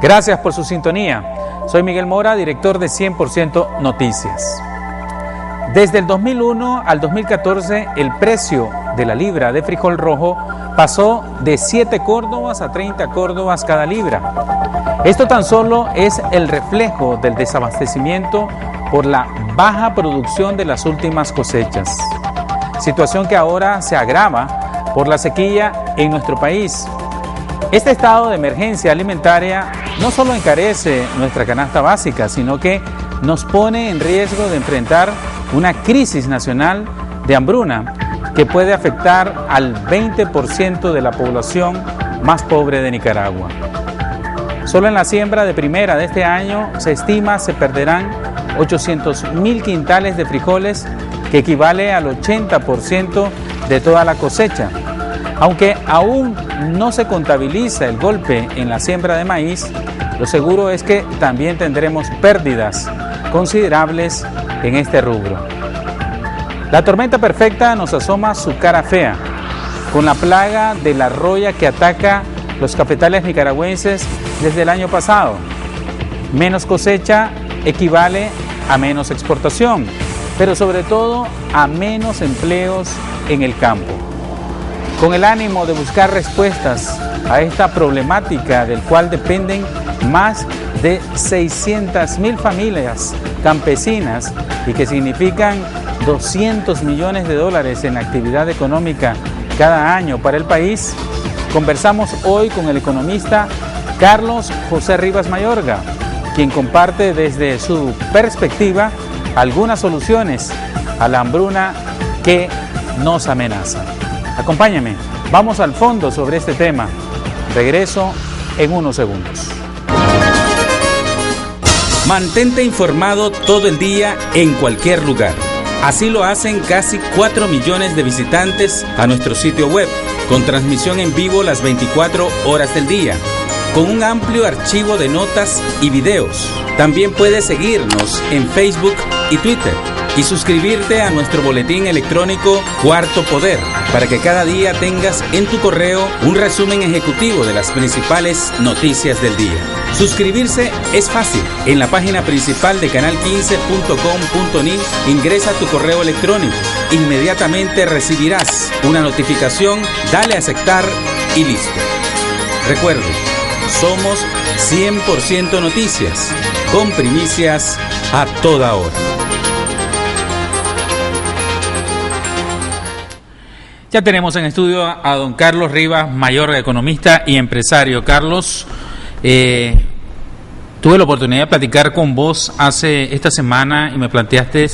Gracias por su sintonía. Soy Miguel Mora, director de 100% Noticias. Desde el 2001 al 2014, el precio de la libra de frijol rojo pasó de 7 córdobas a 30 córdobas cada libra. Esto tan solo es el reflejo del desabastecimiento por la baja producción de las últimas cosechas. Situación que ahora se agrava por la sequía en nuestro país. Este estado de emergencia alimentaria no solo encarece nuestra canasta básica, sino que nos pone en riesgo de enfrentar una crisis nacional de hambruna que puede afectar al 20% de la población más pobre de Nicaragua. Solo en la siembra de primera de este año se estima se perderán 800.000 quintales de frijoles, que equivale al 80% de toda la cosecha. Aunque aún no se contabiliza el golpe en la siembra de maíz, lo seguro es que también tendremos pérdidas considerables en este rubro. La tormenta perfecta nos asoma su cara fea, con la plaga de la roya que ataca los cafetales nicaragüenses desde el año pasado. Menos cosecha equivale a menos exportación, pero sobre todo a menos empleos en el campo. Con el ánimo de buscar respuestas a esta problemática, del cual dependen más de 600.000 familias campesinas y que significan 200 millones de dólares en actividad económica cada año para el país, conversamos hoy con el economista Carlos José Rivas Mayorga, quien comparte desde su perspectiva algunas soluciones a la hambruna que nos amenaza. Acompáñame, vamos al fondo sobre este tema. Regreso en unos segundos. Mantente informado todo el día en cualquier lugar. Así lo hacen casi 4 millones de visitantes a nuestro sitio web, con transmisión en vivo las 24 horas del día, con un amplio archivo de notas y videos. También puedes seguirnos en Facebook y Twitter y suscribirte a nuestro boletín electrónico Cuarto Poder, para que cada día tengas en tu correo un resumen ejecutivo de las principales noticias del día. Suscribirse es fácil. En la página principal de canal15.com.ni ingresa tu correo electrónico. Inmediatamente recibirás una notificación, dale a aceptar y listo. Recuerde, somos 100% Noticias, con primicias a toda hora. Ya tenemos en estudio a don Carlos Rivas Mayorga, economista y empresario. Carlos, tuve la oportunidad de platicar con vos esta semana y me planteaste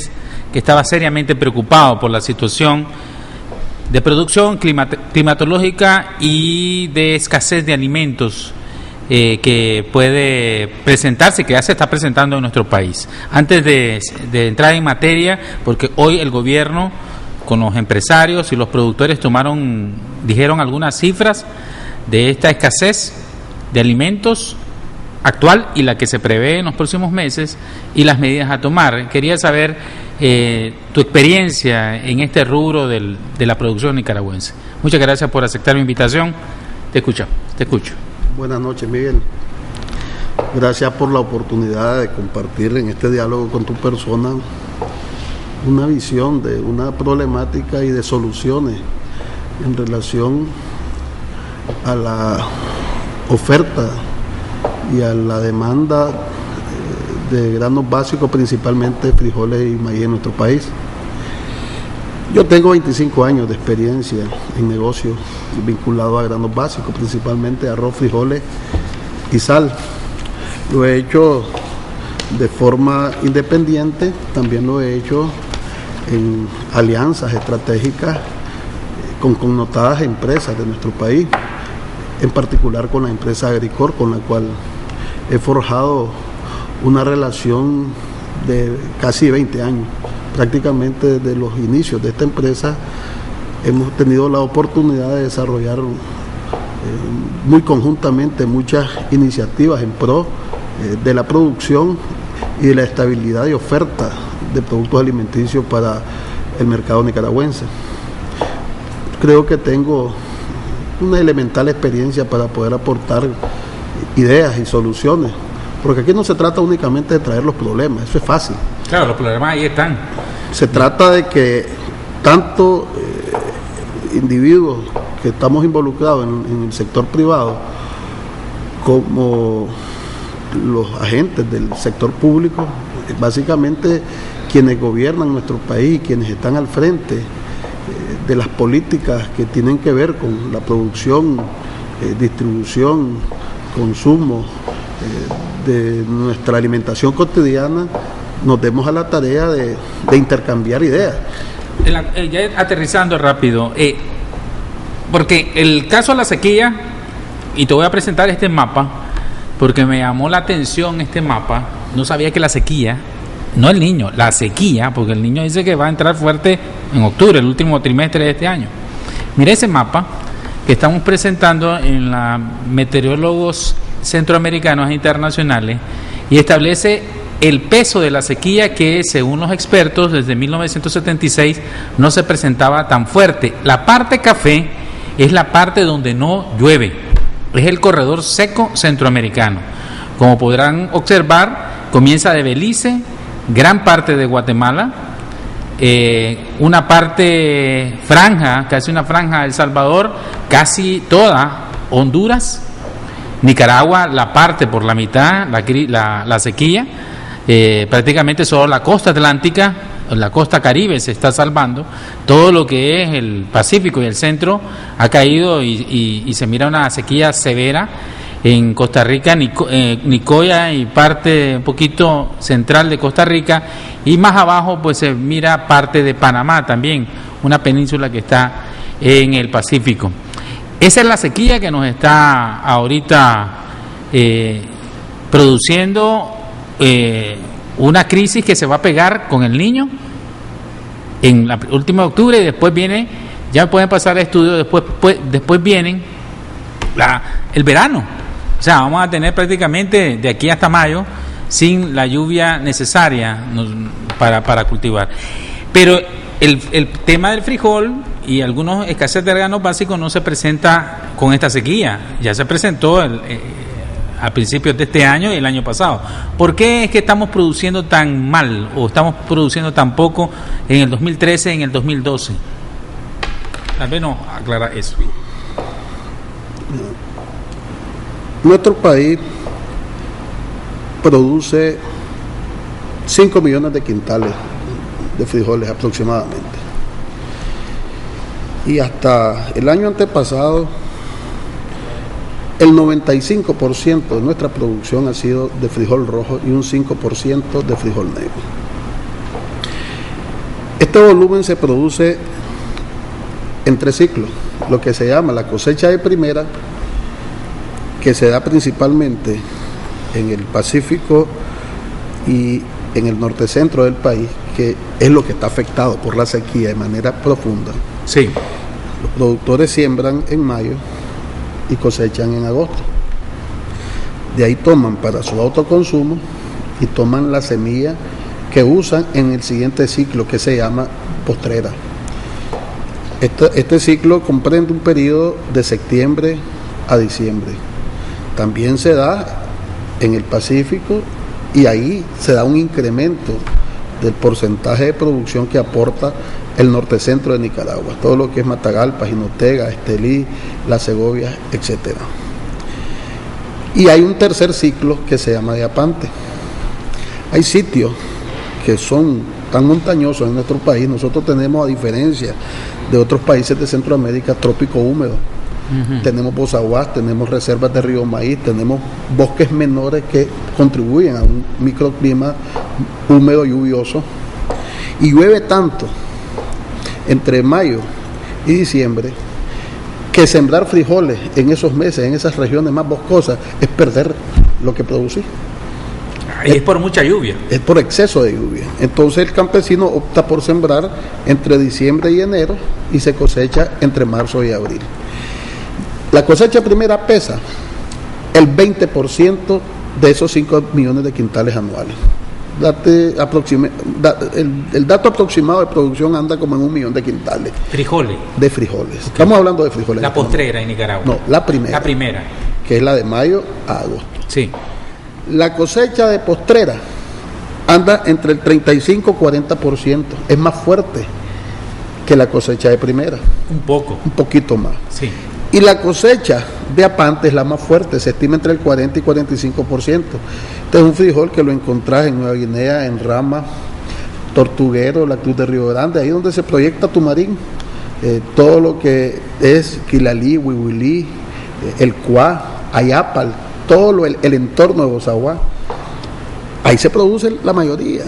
que estaba seriamente preocupado por la situación de producción climatológica y de escasez de alimentos que puede presentarse, que ya se está presentando en nuestro país. Antes de entrar en materia, porque hoy el gobierno con los empresarios y los productores dijeron algunas cifras de esta escasez de alimentos actual y la que se prevé en los próximos meses y las medidas a tomar. Quería saber tu experiencia en este rubro de la producción nicaragüense. Muchas gracias por aceptar mi invitación. Te escucho. Buenas noches, Miguel. Gracias por la oportunidad de compartir en este diálogo con tu persona una visión de una problemática y de soluciones en relación a la oferta y a la demanda de granos básicos, principalmente frijoles y maíz en nuestro país. Yo tengo 25 años de experiencia en negocios vinculados a granos básicos, principalmente arroz, frijoles y sal. Lo he hecho de forma independiente, también lo he hecho en alianzas estratégicas con connotadas empresas de nuestro país, en particular con la empresa Agricor, con la cual he forjado una relación de casi 20 años. Prácticamente desde los inicios de esta empresa hemos tenido la oportunidad de desarrollar muy conjuntamente muchas iniciativas en pro de la producción y de la estabilidad de oferta de productos alimenticios para el mercado nicaragüense. Creo que tengo una elemental experiencia para poder aportar ideas y soluciones, porque aquí no se trata únicamente de traer los problemas, eso es fácil. Claro, los problemas ahí están. Se trata de que tanto individuos que estamos involucrados en el sector privado como los agentes del sector público, básicamente quienes gobiernan nuestro país, quienes están al frente de las políticas que tienen que ver con la producción, distribución, consumo de nuestra alimentación cotidiana, nos demos a la tarea de intercambiar ideas. Ya aterrizando rápido, porque el caso de la sequía, y te voy a presentar este mapa, porque me llamó la atención este mapa, no sabía que la sequía, no el niño, la sequía, porque el niño dice que va a entrar fuerte en octubre, el último trimestre de este año. Mira ese mapa que estamos presentando en la Meteorólogos Centroamericanos e Internacionales, y establece el peso de la sequía que, según los expertos, desde 1976 no se presentaba tan fuerte. La parte café es la parte donde no llueve, es el corredor seco centroamericano. Como podrán observar, comienza de Belice, gran parte de Guatemala, una parte franja, casi una franja de El Salvador, casi toda Honduras, Nicaragua la parte por la mitad, la sequía, prácticamente solo la costa atlántica, la costa caribe se está salvando, todo lo que es el Pacífico y el centro ha caído y se mira una sequía severa en Costa Rica, Nicoya y parte un poquito central de Costa Rica, y más abajo pues se mira parte de Panamá también, una península que está en el Pacífico. Esa es la sequía que nos está ahorita produciendo una crisis que se va a pegar con el niño en la última de octubre, y después viene, ya pueden pasar estudios, después vienen el verano. O sea, vamos a tener prácticamente de aquí hasta mayo sin la lluvia necesaria para cultivar. Pero el tema del frijol y algunos escasez de granos básicos no se presenta con esta sequía, ya se presentó a principios de este año y el año pasado. ¿Por qué es que estamos produciendo tan mal o estamos produciendo tan poco en el 2013 y en el 2012? Tal vez nos aclara eso. Nuestro país produce 5 millones de quintales de frijoles aproximadamente. Y hasta el año antepasado, el 95% de nuestra producción ha sido de frijol rojo y un 5% de frijol negro. Este volumen se produce en 3 ciclos, lo que se llama la cosecha de primera, que se da principalmente en el Pacífico y en el norte centro del país, que es lo que está afectado por la sequía de manera profunda. Sí. Los productores siembran en mayo y cosechan en agosto. De ahí toman para su autoconsumo y toman la semilla que usan en el siguiente ciclo, que se llama postrera. Este ciclo comprende un periodo de septiembre a diciembre. También se da en el Pacífico, y ahí se da un incremento del porcentaje de producción que aporta el norte centro de Nicaragua, todo lo que es Matagalpa, Jinotega, Estelí, La Segovia, etc. Y hay un tercer ciclo que se llama de apante. Hay sitios que son tan montañosos en nuestro país. Nosotros tenemos, a diferencia de otros países de Centroamérica, trópico húmedo. Uh-huh. Tenemos bozaguas, tenemos reservas de río maíz, tenemos bosques menores que contribuyen a un microclima húmedo, lluvioso, y llueve tanto entre mayo y diciembre que sembrar frijoles en esos meses, en esas regiones más boscosas, es perder lo que producís. Y es por mucha lluvia. Es por exceso de lluvia. Entonces el campesino opta por sembrar entre diciembre y enero y se cosecha entre marzo y abril. La cosecha primera pesa el 20% de esos 5 millones de quintales anuales. El dato aproximado de producción anda como en 1 millón de quintales. Frijoles. De frijoles. Okay. Estamos hablando de frijoles. La postrera en Nicaragua. No, la primera. La primera. que es la de mayo a agosto. Sí. La cosecha de postrera anda entre el 35 y 40%, es más fuerte que la cosecha de primera. Un poquito más. Sí. Y la cosecha de apante es la más fuerte, se estima entre el 40 y 45%. Este es un frijol que lo encontrás en Nueva Guinea, en Rama, Tortuguero, la Cruz de Río Grande, ahí donde se proyecta Tumarín, todo lo que es Quilalí, Huihuilí, el Cuá, Ayapal, todo el entorno de Bozaguá, ahí se produce la mayoría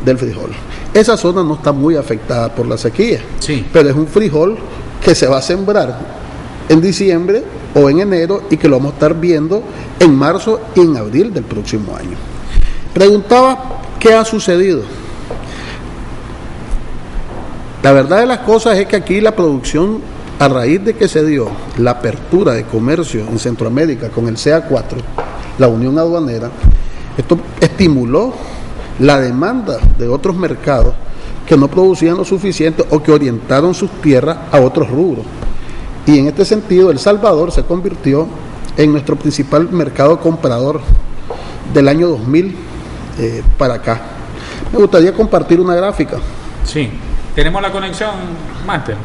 del frijol. Esa zona no está muy afectada por la sequía, sí, pero es un frijol que se va a sembrar en diciembre o en enero y que lo vamos a estar viendo en marzo y en abril del próximo año. Preguntaba qué ha sucedido. La verdad de las cosas es que aquí la producción, a raíz de que se dio la apertura de comercio en Centroamérica con el CA4, la Unión Aduanera, esto estimuló la demanda de otros mercados que no producían lo suficiente o que orientaron sus tierras a otros rubros. Y en este sentido, El Salvador se convirtió en nuestro principal mercado comprador del año 2000 para acá. Me gustaría compartir una gráfica. Sí, tenemos la conexión, Máster.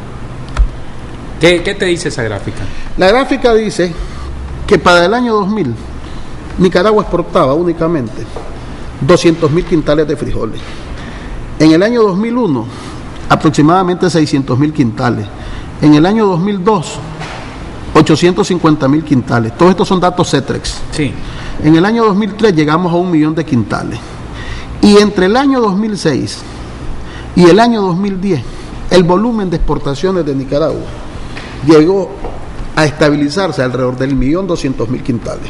¿Qué te dice esa gráfica? La gráfica dice que para el año 2000, Nicaragua exportaba únicamente 200.000 quintales de frijoles. En el año 2001, aproximadamente 600.000 quintales. En el año 2002, 850.000 quintales. Todos estos son datos Cetrex. Sí. En el año 2003 llegamos a 1 millón de quintales. Y entre el año 2006 y el año 2010, el volumen de exportaciones de Nicaragua llegó a estabilizarse alrededor del 1.200.000 quintales.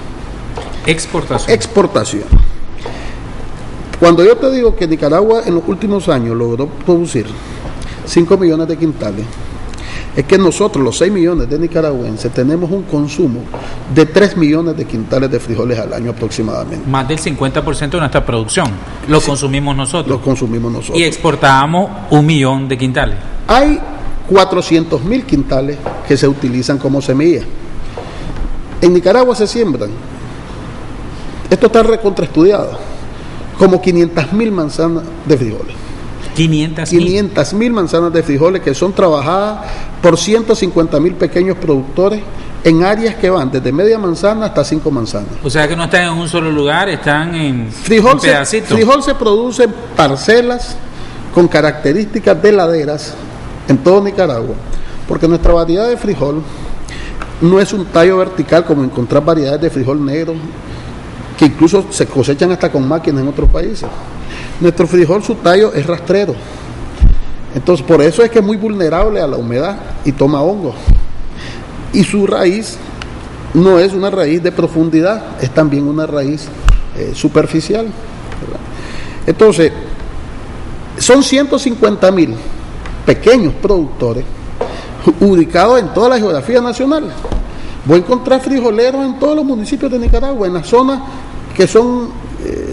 Exportación. Cuando yo te digo que Nicaragua en los últimos años logró producir 5 millones de quintales, es que nosotros, los 6 millones de nicaragüenses, tenemos un consumo de 3 millones de quintales de frijoles al año aproximadamente. Más del 50% de nuestra producción lo consumimos nosotros. Lo consumimos nosotros. Y exportábamos 1 millón de quintales. Hay 400.000 quintales que se utilizan como semilla. En Nicaragua se siembran, esto está recontraestudiado, como 500.000 manzanas de frijoles. 500.000 manzanas de frijoles que son trabajadas por 150.000 pequeños productores en áreas que van desde media manzana hasta 5 manzanas. O sea que no están en un solo lugar, están en pedacitos. Frijol se produce en parcelas con características de laderas en todo Nicaragua, porque nuestra variedad de frijol no es un tallo vertical como encontrar variedades de frijol negro que incluso se cosechan hasta con máquinas en otros países. Nuestro frijol, su tallo es rastrero. Entonces, por eso es que es muy vulnerable a la humedad y toma hongos. Y su raíz no es una raíz de profundidad, es también una raíz superficial, ¿verdad? Entonces, son 150.000 pequeños productores ubicados en toda la geografía nacional. Voy a encontrar frijoleros en todos los municipios de Nicaragua, en las zonas que son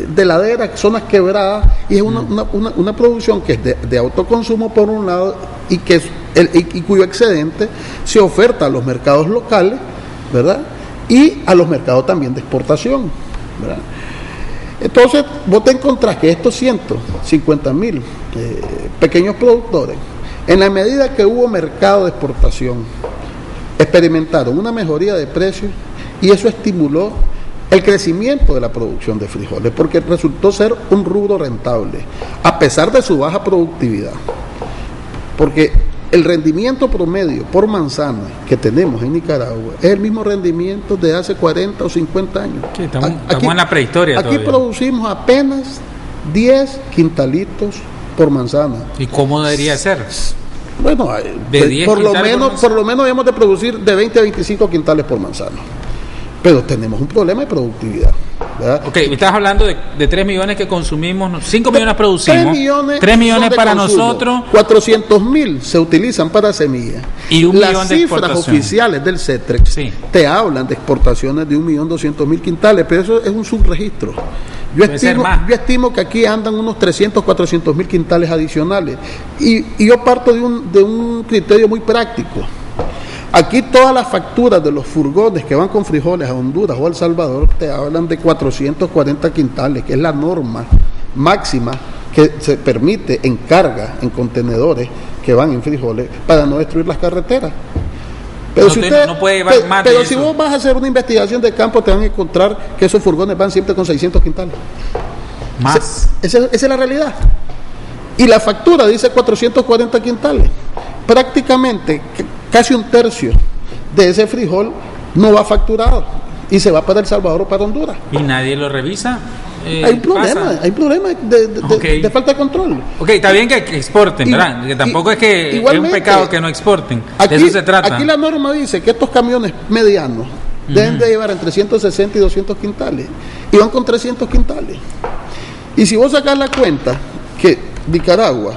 de ladera, zonas quebradas, y es una producción que es de autoconsumo por un lado y cuyo excedente se oferta a los mercados locales, ¿verdad? Y a los mercados también de exportación, ¿verdad? Entonces vos te encontrás que estos 150.000 pequeños productores, en la medida que hubo mercado de exportación, experimentaron una mejoría de precios y eso estimuló el crecimiento de la producción de frijoles, porque resultó ser un rubro rentable, a pesar de su baja productividad. Porque el rendimiento promedio por manzana que tenemos en Nicaragua es el mismo rendimiento de hace 40 o 50 años. Sí, estamos en la prehistoria aquí todavía. Producimos apenas 10 quintalitos por manzana. ¿Y cómo debería ser? Bueno, por lo menos hemos de producir de 20 a 25 quintales por manzana. Pero tenemos un problema de productividad, ¿verdad? Ok, me estás hablando de 3 millones que consumimos, 5 millones producimos, 3 millones para consumo. Nosotros, 400.000 se utilizan para semillas. Y 1 millón de exportación. Las cifras oficiales del Cetrex te hablan de exportaciones de 1.200.000 quintales, pero eso es un subregistro. Yo estimo que aquí andan unos 300, 400.000 quintales adicionales. Y yo parto de un criterio muy práctico. Aquí todas las facturas de los furgones que van con frijoles a Honduras o a El Salvador te hablan de 440 quintales, que es la norma máxima que se permite en carga, en contenedores que van en frijoles, para no destruir las carreteras. Pero no, si usted no puede llevar más pero de si eso. vos vas a hacer una investigación de campo, te van a encontrar que esos furgones van siempre con 600 quintales. Más. Esa es la realidad. Y la factura dice 440 quintales. Prácticamente casi un tercio de ese frijol no va facturado y se va para El Salvador o para Honduras. ¿Y nadie lo revisa? Hay problemas de falta de control. Ok, está bien que exporten, ¿verdad? Que tampoco es que es un pecado que no exporten. Aquí, de eso se trata. Aquí la norma dice que estos camiones medianos deben de llevar entre 160 y 200 quintales y van con 300 quintales. Y si vos sacás la cuenta que Nicaragua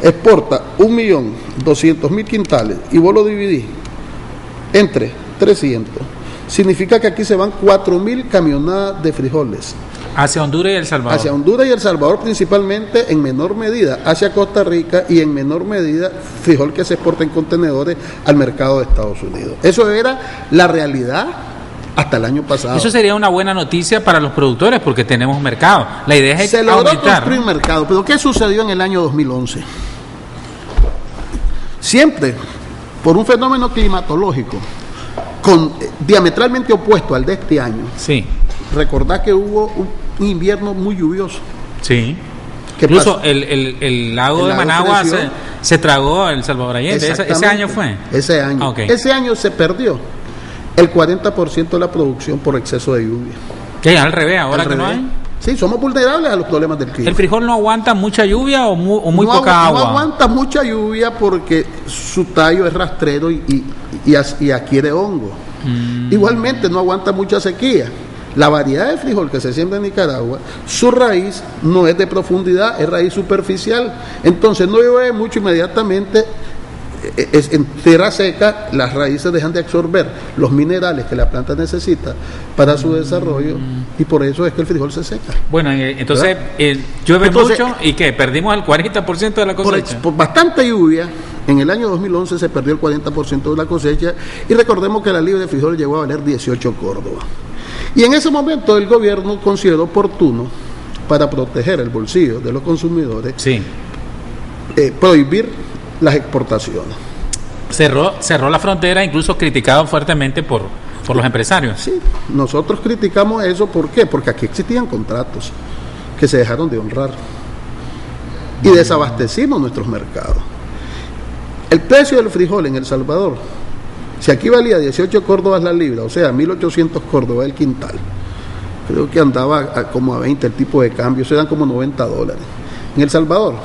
exporta 1.200.000 quintales y vos lo dividís entre 300, significa que aquí se van 4.000 camionadas de frijoles. Hacia Honduras y El Salvador. Hacia Honduras y El Salvador principalmente, en menor medida hacia Costa Rica y en menor medida frijol que se exporta en contenedores al mercado de Estados Unidos. Eso era la realidad hasta el año pasado. Eso sería una buena noticia para los productores porque tenemos mercado. La idea es se logró aumentar. construir mercado, pero ¿qué sucedió en el año 2011? Siempre por un fenómeno climatológico diametralmente opuesto al de este año. Sí. Recordá que hubo un invierno muy lluvioso. Sí. ¿Qué Incluso pasó? el lago de Managua se tragó El Salvador Allende. ¿Ese año fue? Ese año. Okay. Ese año se perdió el 40% de la producción por exceso de lluvia. ¿Qué? Al revés, ahora que no hay. Sí, somos vulnerables a los problemas del clima. ¿El frijol no aguanta mucha lluvia o muy poca agua? No aguanta mucha lluvia porque su tallo es rastrero y adquiere hongo. Igualmente no aguanta mucha sequía. La variedad de frijol que se siembra en Nicaragua, su raíz no es de profundidad, es raíz superficial. Entonces no llueve mucho, inmediatamente en tierra seca las raíces dejan de absorber los minerales que la planta necesita para su desarrollo y por eso es que el frijol se seca. Bueno, entonces llueve mucho y ¿qué? Perdimos el 40% de la cosecha. Por bastante lluvia, en el año 2011 se perdió el 40% de la cosecha y recordemos que la libra de frijol llegó a valer 18 córdobas. Y en ese momento el gobierno consideró oportuno, para proteger el bolsillo de los consumidores, sí, prohibir las exportaciones. Cerró la frontera, incluso criticado fuertemente por los empresarios. Sí, nosotros criticamos eso, ¿por qué? Porque aquí existían contratos que se dejaron de honrar y desabastecimos nuestros mercados. El precio del frijol en El Salvador, si aquí valía 18 córdobas la libra, o sea, 1.800 córdobas el quintal, creo que andaba como a 20 el tipo de cambio, eso eran como $90. En El Salvador,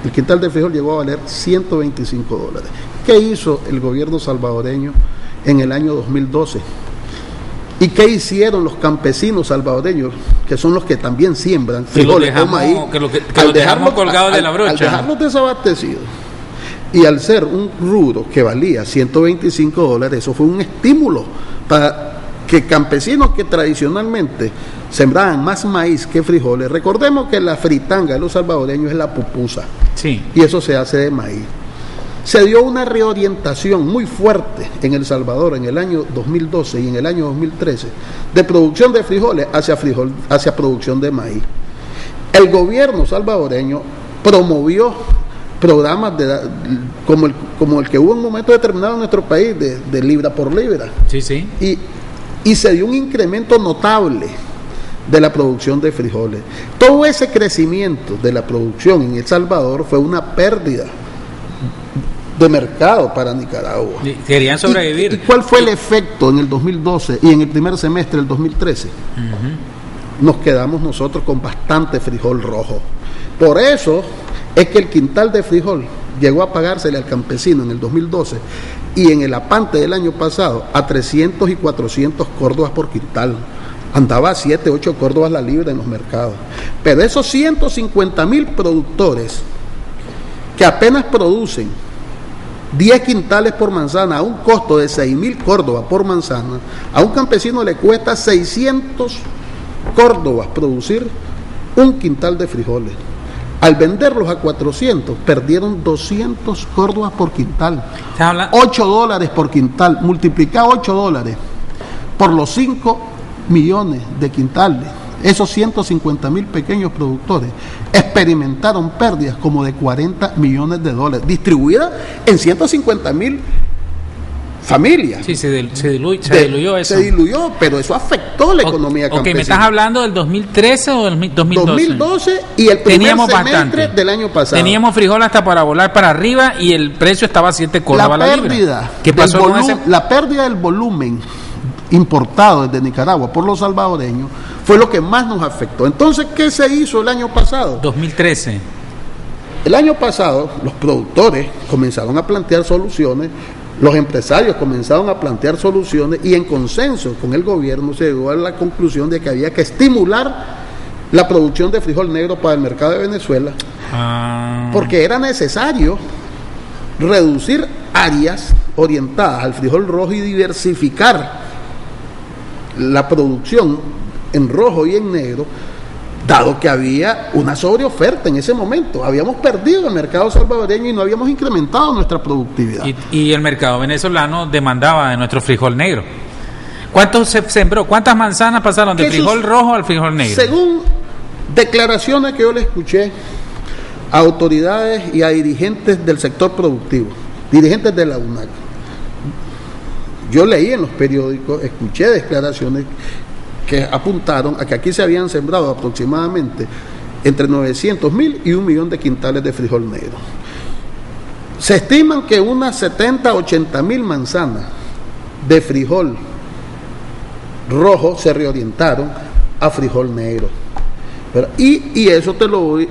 el quintal de frijol llegó a valer $125. ¿Qué hizo el gobierno salvadoreño en el año 2012? ¿Y qué hicieron los campesinos salvadoreños, que son los que también siembran frijoles o maíz? Al dejarlos colgados de la brocha. Al dejarlos desabastecidos. Y al ser un rubro que valía $125, eso fue un estímulo para que campesinos que tradicionalmente sembraban más maíz que frijoles. Recordemos que la fritanga de los salvadoreños es la pupusa. Sí. Y eso se hace de maíz. Se dio una reorientación muy fuerte en El Salvador en el año 2012 y en el año 2013 de producción de frijoles hacia producción de maíz. El gobierno salvadoreño promovió programas como el que hubo en un momento determinado en nuestro país de libra por libra. Sí, sí. Y se dio un incremento notable de la producción de frijoles. Todo ese crecimiento de la producción en El Salvador fue una pérdida de mercado para Nicaragua. Querían sobrevivir. ¿Y cuál fue el efecto en el 2012 y en el primer semestre del 2013? Nos quedamos nosotros con bastante frijol rojo. Por eso es que el quintal de frijol llegó a pagársele al campesino en el 2012 y en el apante del año pasado a 300 y 400 córdobas por quintal. Andaba a 7, 8 córdobas la libra en los mercados. Pero esos 150.000 productores que apenas producen 10 quintales por manzana a un costo de 6.000 córdobas por manzana, a un campesino le cuesta 600 córdobas producir un quintal de frijoles. Al venderlos a 400, perdieron 200 córdobas por quintal. $8 por quintal. Multiplica $8 por los 5 millones de quintales. Esos 150.000 pequeños productores experimentaron pérdidas como de $40 millones, distribuidas en 150.000 familias. Sí, se diluyó eso. Se diluyó, pero eso afectó la economía campesina. Ok, ¿me estás hablando del 2013 o del 2012? 2012 y el primer semestre del año pasado. Teníamos frijol hasta para volar para arriba y el precio estaba a 7 córdobas la libra. ¿Qué pasó con ese? La pérdida del volumen importado desde Nicaragua por los salvadoreños fue lo que más nos afectó. Entonces, ¿qué se hizo el año pasado? 2013. El año pasado los productores comenzaron a plantear soluciones, los empresarios comenzaron a plantear soluciones y en consenso con el gobierno se llegó a la conclusión de que había que estimular la producción de frijol negro para el mercado de Venezuela, porque era necesario reducir áreas orientadas al frijol rojo y diversificar la producción en rojo y en negro, dado que había una sobreoferta en ese momento. Habíamos perdido el mercado salvadoreño y no habíamos incrementado nuestra productividad. Y el mercado venezolano demandaba de nuestro frijol negro. ¿Cuánto se sembró? ¿Cuántas manzanas pasaron del frijol rojo al frijol negro? Según declaraciones que yo le escuché a autoridades y a dirigentes del sector productivo, dirigentes de la UNAC, yo leí en los periódicos, escuché declaraciones que apuntaron a que aquí se habían sembrado aproximadamente entre 900.000 y 1 millón de quintales de frijol negro. Se estiman que unas 70 a 80.000 manzanas de frijol rojo se reorientaron a frijol negro. Y eso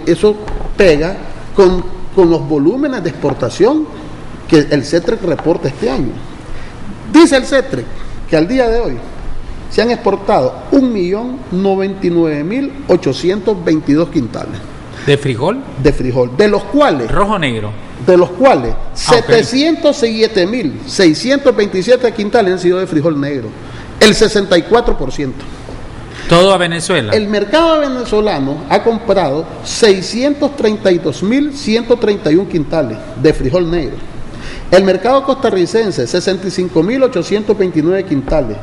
eso pega con los volúmenes de exportación que el CETREC reporta este año. Dice el CETREC que al día de hoy se han exportado 1.099.822 quintales. ¿De frijol? De frijol, de los cuales... ¿Rojo negro? De los cuales 707.627 quintales han sido de frijol negro, el 64%. ¿Todo a Venezuela? El mercado venezolano ha comprado 632.131 quintales de frijol negro. El mercado costarricense, 65.829 quintales.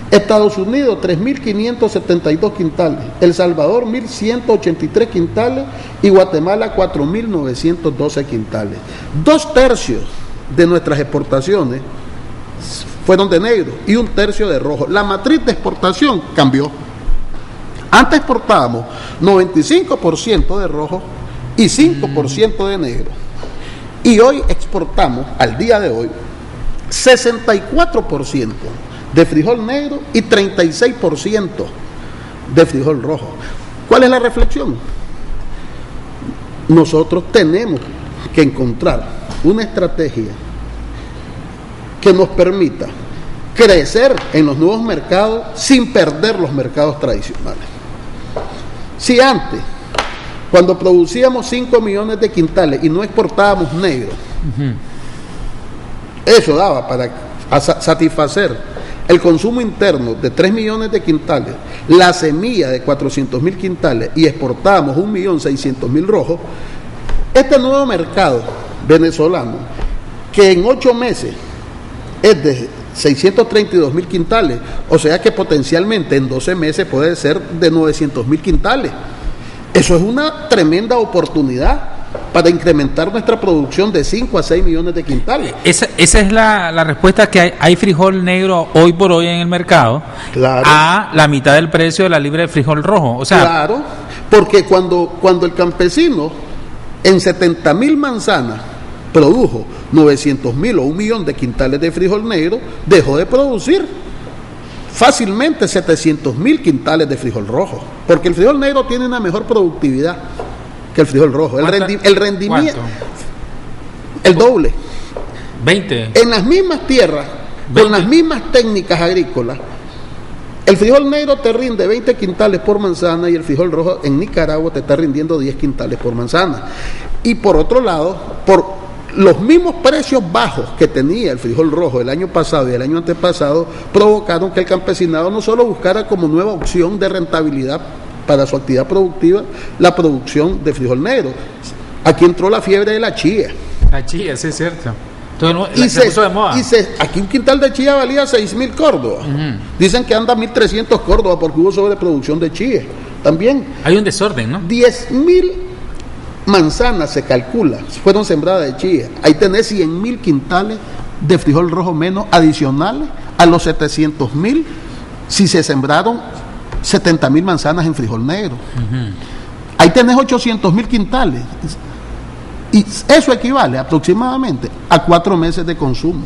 Estados Unidos, 3.572 quintales. El Salvador, 1.183 quintales. Y Guatemala, 4.912 quintales. 2/3 de nuestras exportaciones fueron de negro y 1/3 de rojo. La matriz de exportación cambió. Antes exportábamos 95% de rojo y 5% de negro. Y hoy exportamos, al día de hoy, 64% de frijol negro y 36% de frijol rojo. ¿Cuál es la reflexión? Nosotros tenemos que encontrar una estrategia que nos permita crecer en los nuevos mercados sin perder los mercados tradicionales. Si antes, cuando producíamos 5 millones de quintales y no exportábamos negro, eso daba para satisfacer el consumo interno de 3 millones de quintales, la semilla de 400.000 quintales y exportábamos 1.600.000 rojos. Este nuevo mercado venezolano, que en 8 meses es de 632.000 quintales, o sea que potencialmente en 12 meses puede ser de 900.000 quintales. Eso es una tremenda oportunidad para incrementar nuestra producción de 5 a 6 millones de quintales. Esa es la respuesta, que hay frijol negro hoy por hoy en el mercado, claro, a la mitad del precio de la libra de frijol rojo. O sea, claro, porque cuando el campesino en 70.000 manzanas produjo 900.000 o 1 millón de quintales de frijol negro, dejó de producir fácilmente 700.000 quintales de frijol rojo, porque el frijol negro tiene una mejor productividad que el frijol rojo. El rendimiento, el doble. 20. En las mismas tierras, 20. Con las mismas técnicas agrícolas, el frijol negro te rinde 20 quintales por manzana y el frijol rojo en Nicaragua te está rindiendo 10 quintales por manzana. Y por otro lado, por los mismos precios bajos que tenía el frijol rojo el año pasado y el año antepasado, provocaron que el campesinado no solo buscara como nueva opción de rentabilidad para su actividad productiva la producción de frijol negro. Aquí entró la fiebre de la chía. La chía, sí es cierto. Entonces, se puso de moda. Aquí un quintal de chía valía 6.000 córdobas. Dicen que anda 1.300 córdobas porque hubo sobreproducción de chía. También. Hay un desorden, ¿no? 10.000 manzanas se calcula, fueron sembradas de chía. Ahí tenés 100.000 quintales de frijol rojo menos adicionales a los 700.000 si se sembraron 70.000 manzanas en frijol negro. Ahí tenés 800.000 quintales. Y eso equivale aproximadamente a 4 meses de consumo.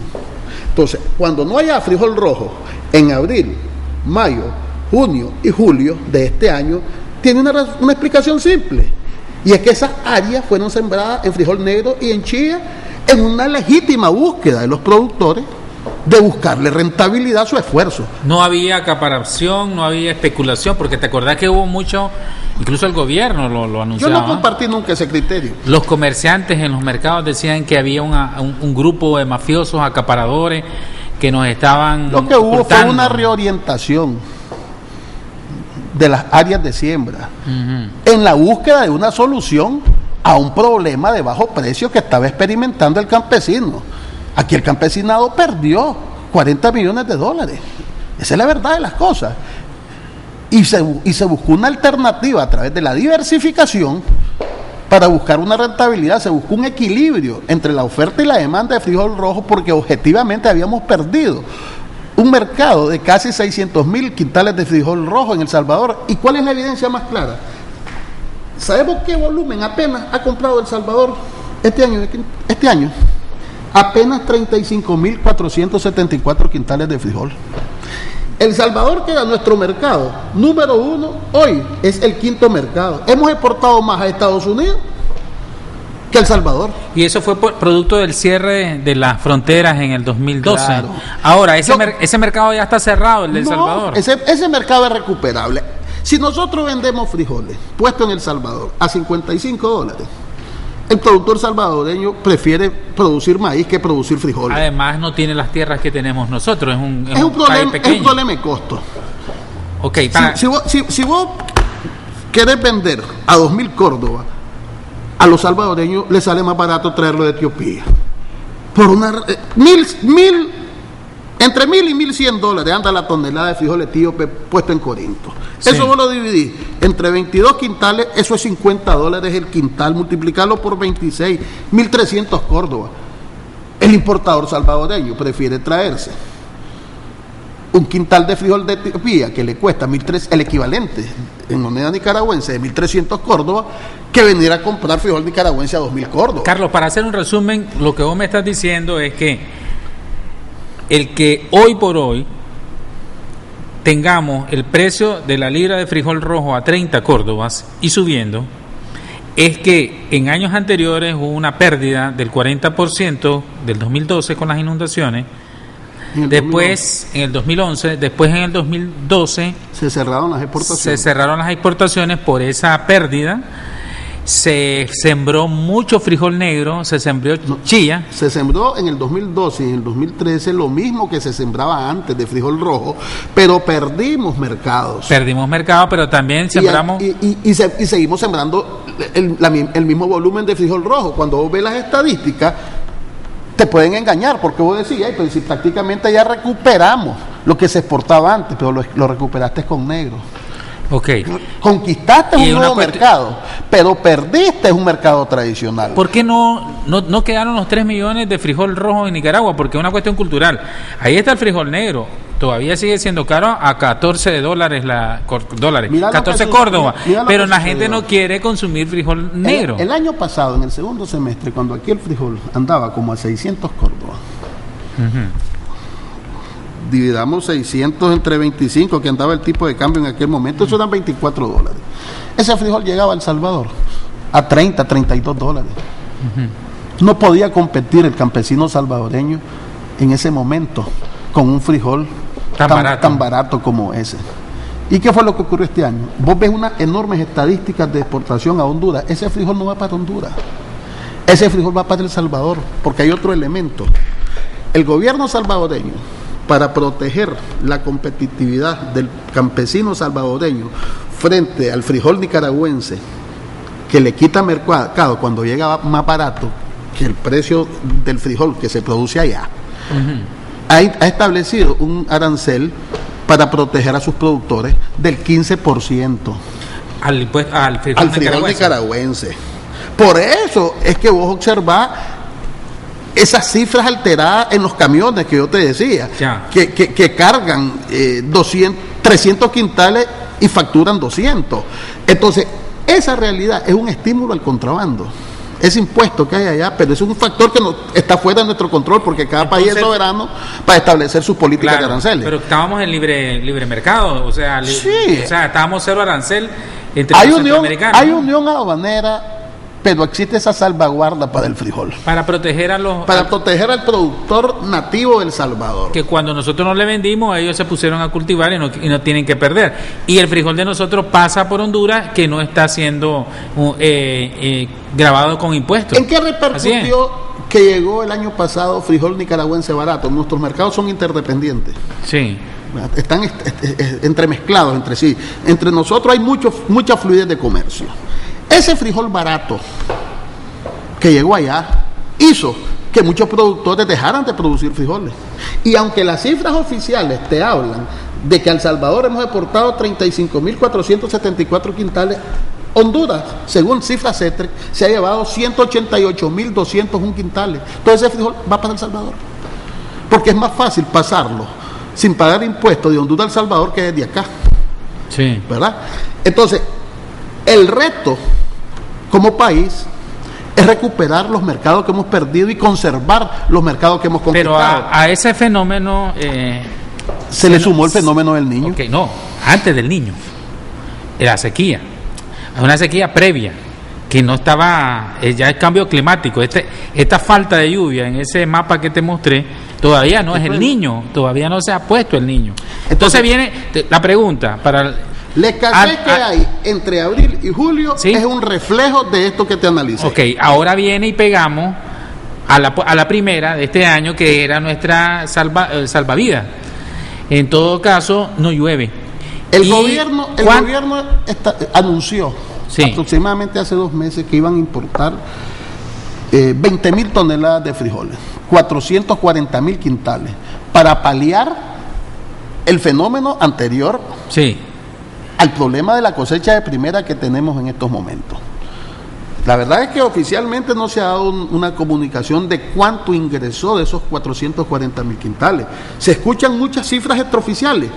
Entonces, cuando no haya frijol rojo en abril, mayo, junio y julio de este año, tiene una explicación simple. Y es que esas áreas fueron sembradas en frijol negro y en chía en una legítima búsqueda de los productores de buscarle rentabilidad a su esfuerzo. No había acaparación, no había especulación, porque te acordás que hubo mucho, incluso el gobierno lo anunciaba. Yo no compartí nunca ese criterio. Los comerciantes en los mercados decían que había un grupo de mafiosos acaparadores que nos estaban Lo que hubo ocultando. fue una reorientación de las áreas de siembra en la búsqueda de una solución a un problema de bajo precio que estaba experimentando el campesino. Aquí el campesinado perdió 40 millones de dólares. Esa es la verdad de las cosas. Y se buscó una alternativa a través de la diversificación para buscar una rentabilidad. Se buscó un equilibrio entre la oferta y la demanda de frijol rojo, porque objetivamente habíamos perdido un mercado de casi 600.000 quintales de frijol rojo en El Salvador. ¿Y cuál es la evidencia más clara? ¿Sabemos qué volumen apenas ha comprado El Salvador este año? Apenas 35.474 quintales de frijol. El Salvador, que era nuestro mercado número 1, hoy es el 5º mercado. Hemos exportado más a Estados Unidos que El Salvador. Y eso fue producto del cierre de las fronteras en el 2012. Claro. Ahora, ese mercado ya está cerrado, el de El Salvador. Ese mercado es recuperable. Si nosotros vendemos frijoles puestos en El Salvador a $55, el productor salvadoreño prefiere producir maíz que producir frijoles. Además, no tiene las tierras que tenemos nosotros. Es un problema, país pequeño. es un problema de costo. Okay, si vos querés vender a 2.000 córdobas, a los salvadoreños les sale más barato traerlo de Etiopía. Por entre $1.000 y $1.100 anda la tonelada de frijol etíope puesto en Corinto. Sí. Eso vos lo dividís entre 22 quintales, eso es $50 el quintal, multiplicarlo por 26, 1.300 córdobas. El importador salvadoreño prefiere traerse un quintal de frijol de Etiopía que le cuesta el equivalente en moneda nicaragüense de 1.300 córdobas, que venir a comprar frijol nicaragüense a 2.000 córdobas. Carlos, para hacer un resumen, lo que vos me estás diciendo es que el que hoy por hoy tengamos el precio de la libra de frijol rojo a 30 córdobas y subiendo, es que en años anteriores hubo una pérdida del 40% del 2012 con las inundaciones, después en el 2011, después en el 2012 se cerraron las exportaciones por esa pérdida. Se sembró mucho frijol negro, se sembró chía. Se sembró en el 2012 y en el 2013 lo mismo que se sembraba antes de frijol rojo, pero perdimos mercados. Pero también sembramos... Y seguimos sembrando el mismo volumen de frijol rojo. Cuando vos ves las estadísticas, te pueden engañar, porque vos decís, pero si prácticamente ya recuperamos lo que se exportaba antes, pero lo recuperaste con negro. Okay. Conquistaste un nuevo mercado, pero perdiste un mercado tradicional. ¿Por qué no quedaron los 3 millones de frijol rojo en Nicaragua? Porque es una cuestión cultural. Ahí está el frijol negro, todavía sigue siendo caro a $14, 14 córdobas, pero la gente no quiere consumir frijol negro. El año pasado, en el segundo semestre, cuando aquí el frijol andaba como a 600 córdobas, dividamos 600 entre 25, que andaba el tipo de cambio en aquel momento, eso eran $24. Ese frijol llegaba a El Salvador a $30, $32. No podía competir el campesino salvadoreño en ese momento con un frijol tan barato como ese. ¿Y qué fue lo que ocurrió este año? Vos ves unas enormes estadísticas de exportación a Honduras. Ese frijol no va para Honduras, ese frijol va para El Salvador, porque hay otro elemento. El gobierno salvadoreño para proteger la competitividad del campesino salvadoreño frente al frijol nicaragüense, que le quita mercado cuando llega más barato que el precio del frijol que se produce allá, ha establecido un arancel para proteger a sus productores del 15% al frijol nicaragüense. Por eso es que vos observás esas cifras alteradas en los camiones que yo te decía, que cargan 300 quintales y facturan 200. Entonces, esa realidad es un estímulo al contrabando. Ese impuesto que hay allá, pero es un factor que no está fuera de nuestro control, porque cada país es soberano para establecer sus políticas de aranceles. Pero estábamos en libre mercado, o sea, estábamos cero arancel entre hay los centroamericanos. Hay unión aduanera, pero existe esa salvaguarda para el frijol. Para proteger proteger al productor nativo del Salvador. Que cuando nosotros no le vendimos, ellos se pusieron a cultivar y no tienen que perder. Y el frijol de nosotros pasa por Honduras, que no está siendo grabado con impuestos. ¿En qué repercutió que llegó el año pasado frijol nicaragüense barato? Nuestros mercados son interdependientes. Sí. Están entremezclados entre sí. Entre nosotros hay mucha fluidez de comercio. Ese frijol barato que llegó allá hizo que muchos productores dejaran de producir frijoles. Y aunque las cifras oficiales te hablan de que a El Salvador hemos exportado 35.474 quintales, Honduras, según cifras CETREC, se ha llevado 188.201 quintales. Todo ese frijol va para El Salvador. Porque es más fácil pasarlo sin pagar impuestos de Honduras a El Salvador que desde acá. Sí. ¿Verdad? Entonces, el reto como país es recuperar los mercados que hemos perdido y conservar los mercados que hemos conquistado. Pero a ese fenómeno se le sumó el fenómeno del niño. Okay, no, antes del niño, la sequía, una sequía previa, que no estaba, ya el cambio climático, esta falta de lluvia en ese mapa que te mostré, todavía no es el niño, todavía no se ha puesto el niño. Entonces viene la pregunta para... La escasez que hay entre abril y julio, ¿sí?, es un reflejo de esto que te analicé. Ok, ahora viene y pegamos a la primera de este año, que era nuestra salvavidas. En todo caso, no llueve. El gobierno anunció, sí, aproximadamente hace 2 meses, que iban a importar 20.000 toneladas de frijoles, 440.000 quintales, para paliar el fenómeno anterior, sí, al problema de la cosecha de primera que tenemos en estos momentos. La verdad es que oficialmente no se ha dado una comunicación de cuánto ingresó de esos 440.000 quintales. Se escuchan muchas cifras extraoficiales.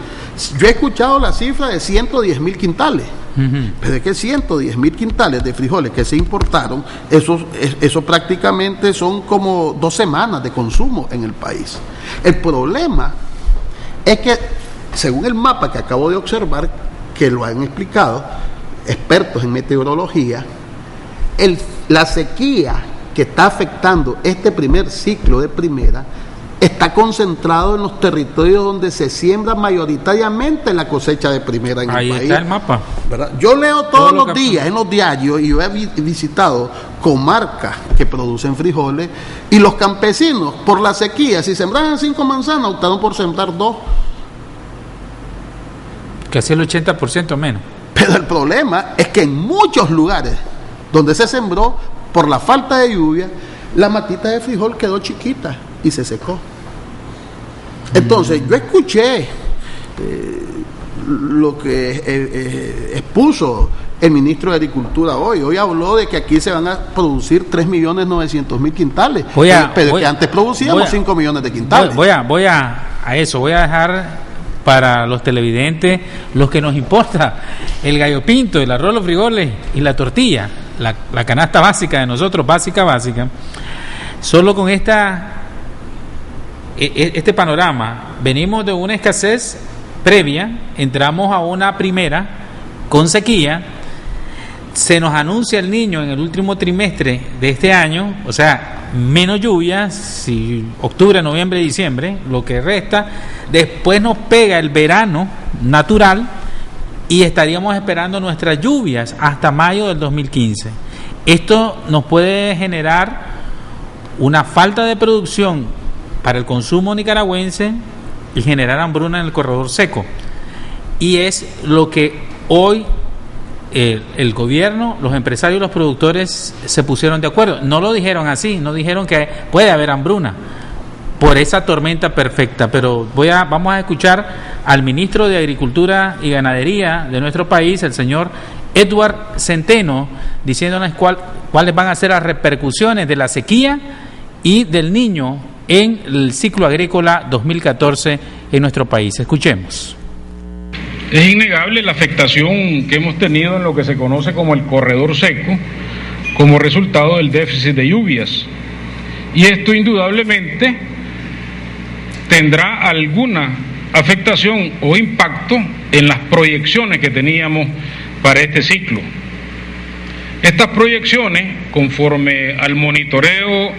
Yo he escuchado la cifra de 110.000 quintales. Pero es que 110.000 quintales de frijoles que se importaron, eso prácticamente son como 2 semanas de consumo en el país. El problema es que, según el mapa que acabo de observar, que lo han explicado expertos en meteorología, la sequía que está afectando este primer ciclo de primera está concentrado en los territorios donde se siembra mayoritariamente la cosecha de primera en el país. Ahí está el mapa, ¿verdad? Yo leo todos los días en los diarios, y yo he visitado comarcas que producen frijoles, y los campesinos, por la sequía, si sembraban 5 manzanas, optaron por sembrar 2. Casi el 80% menos. Pero el problema es que en muchos lugares donde se sembró, por la falta de lluvia, la matita de frijol quedó chiquita y se secó. Entonces, yo escuché lo que expuso el ministro de Agricultura hoy. Hoy habló de que aquí se van a producir 3.900.000 quintales, pero que antes producíamos 5 millones de quintales. Voy a eso, voy a dejar para los televidentes los que nos importa: el gallo pinto, el arroz, los frijoles y la tortilla, la canasta básica de nosotros, básica. Solo con este panorama, venimos de una escasez previa, entramos a una primera con sequía, se nos anuncia el niño en el último trimestre de este año, o sea, menos lluvias, si octubre, noviembre, diciembre, lo que resta. Después nos pega el verano natural y estaríamos esperando nuestras lluvias hasta mayo del 2015. Esto nos puede generar una falta de producción para el consumo nicaragüense y generar hambruna en el corredor seco. Y es lo que hoy el gobierno, los empresarios y los productores se pusieron de acuerdo. No lo dijeron así, no dijeron que puede haber hambruna por esa tormenta perfecta, pero vamos a escuchar al ministro de Agricultura y Ganadería de nuestro país, el señor Edward Centeno, diciéndonos cuáles van a ser las repercusiones de la sequía y del Niño en el ciclo agrícola 2014 en nuestro país. Escuchemos. Es innegable la afectación que hemos tenido en lo que se conoce como el corredor seco, como resultado del déficit de lluvias. Y esto indudablemente tendrá alguna afectación o impacto en las proyecciones que teníamos para este ciclo. Estas proyecciones, conforme al monitoreo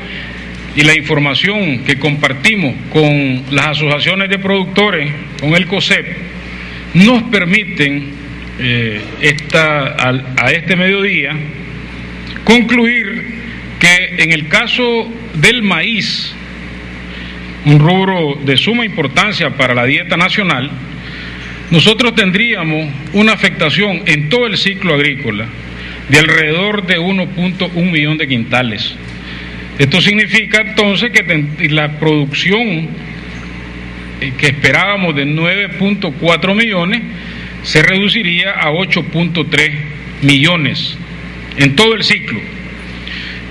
y la información que compartimos con las asociaciones de productores, con el COSEP, nos permiten a este mediodía concluir que en el caso del maíz, un rubro de suma importancia para la dieta nacional, nosotros tendríamos una afectación en todo el ciclo agrícola de alrededor de 1.1 millón de quintales. Esto significa entonces que la producción que esperábamos de 9.4 millones se reduciría a 8.3 millones en todo el ciclo.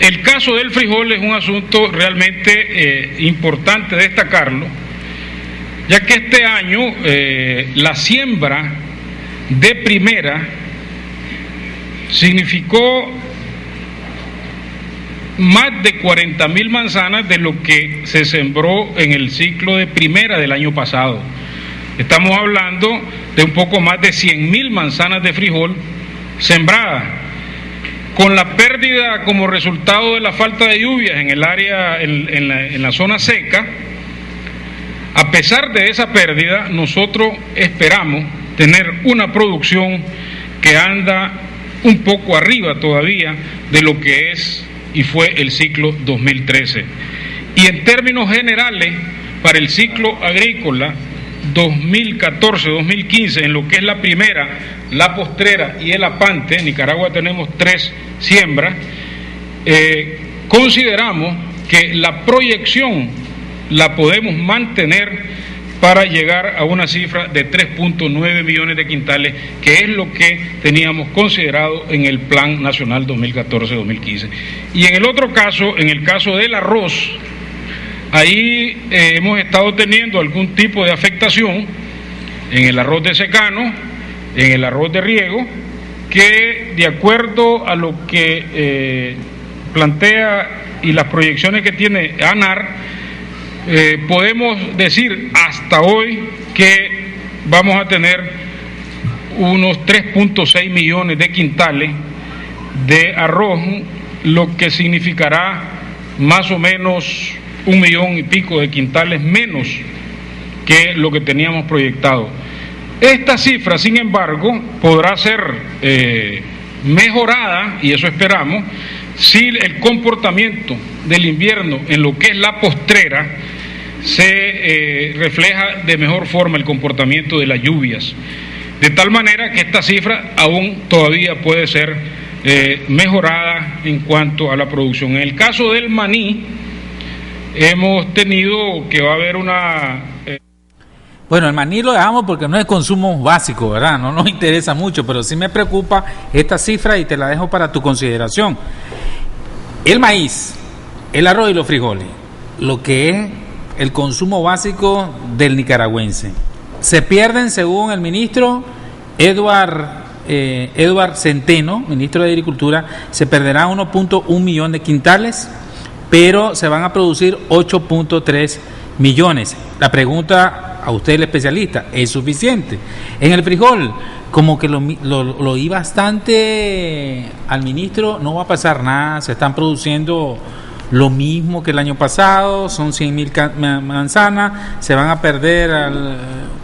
El caso del frijol es un asunto realmente importante destacarlo, ya que este año la siembra de primera significó más de 40.000 manzanas de lo que se sembró en el ciclo de primera del año pasado. Estamos hablando de un poco más de 100.000 manzanas de frijol sembradas, con la pérdida como resultado de la falta de lluvias en el área, en la zona seca. A pesar de esa pérdida, nosotros esperamos tener una producción que anda un poco arriba todavía de lo que es y fue el ciclo 2013. Y en términos generales, para el ciclo agrícola 2014-2015, en lo que es la primera, la postrera y el apante, en Nicaragua tenemos 3 siembras, consideramos que la proyección la podemos mantener para llegar a una cifra de 3.9 millones de quintales, que es lo que teníamos considerado en el Plan Nacional 2014-2015. Y en el otro caso, en el caso del arroz, ahí hemos estado teniendo algún tipo de afectación en el arroz de secano, en el arroz de riego, que de acuerdo a lo que plantea y las proyecciones que tiene ANAR, podemos decir hasta hoy que vamos a tener unos 3.6 millones de quintales de arroz, lo que significará más o menos 1 millón y pico de quintales menos que lo que teníamos proyectado. Esta cifra, sin embargo, podrá ser mejorada, y eso esperamos, si el comportamiento del invierno en lo que es la postrera se refleja de mejor forma el comportamiento de las lluvias, de tal manera que esta cifra aún todavía puede ser mejorada en cuanto a la producción. En el caso del maní, hemos tenido que va a haber una... Bueno, el maní lo dejamos porque no es consumo básico, ¿verdad? No nos interesa mucho, pero sí me preocupa esta cifra y te la dejo para tu consideración. El maíz, el arroz y los frijoles, lo que es el consumo básico del nicaragüense, se pierden, según el ministro Edward Centeno, ministro de Agricultura, se perderá 1.1 millón de quintales, pero se van a producir 8.3 millones. La pregunta a usted, el especialista, ¿es suficiente? En el frijol, como que lo oí bastante al ministro, no va a pasar nada, se están produciendo lo mismo que el año pasado, son 100.000 manzanas, se van a perder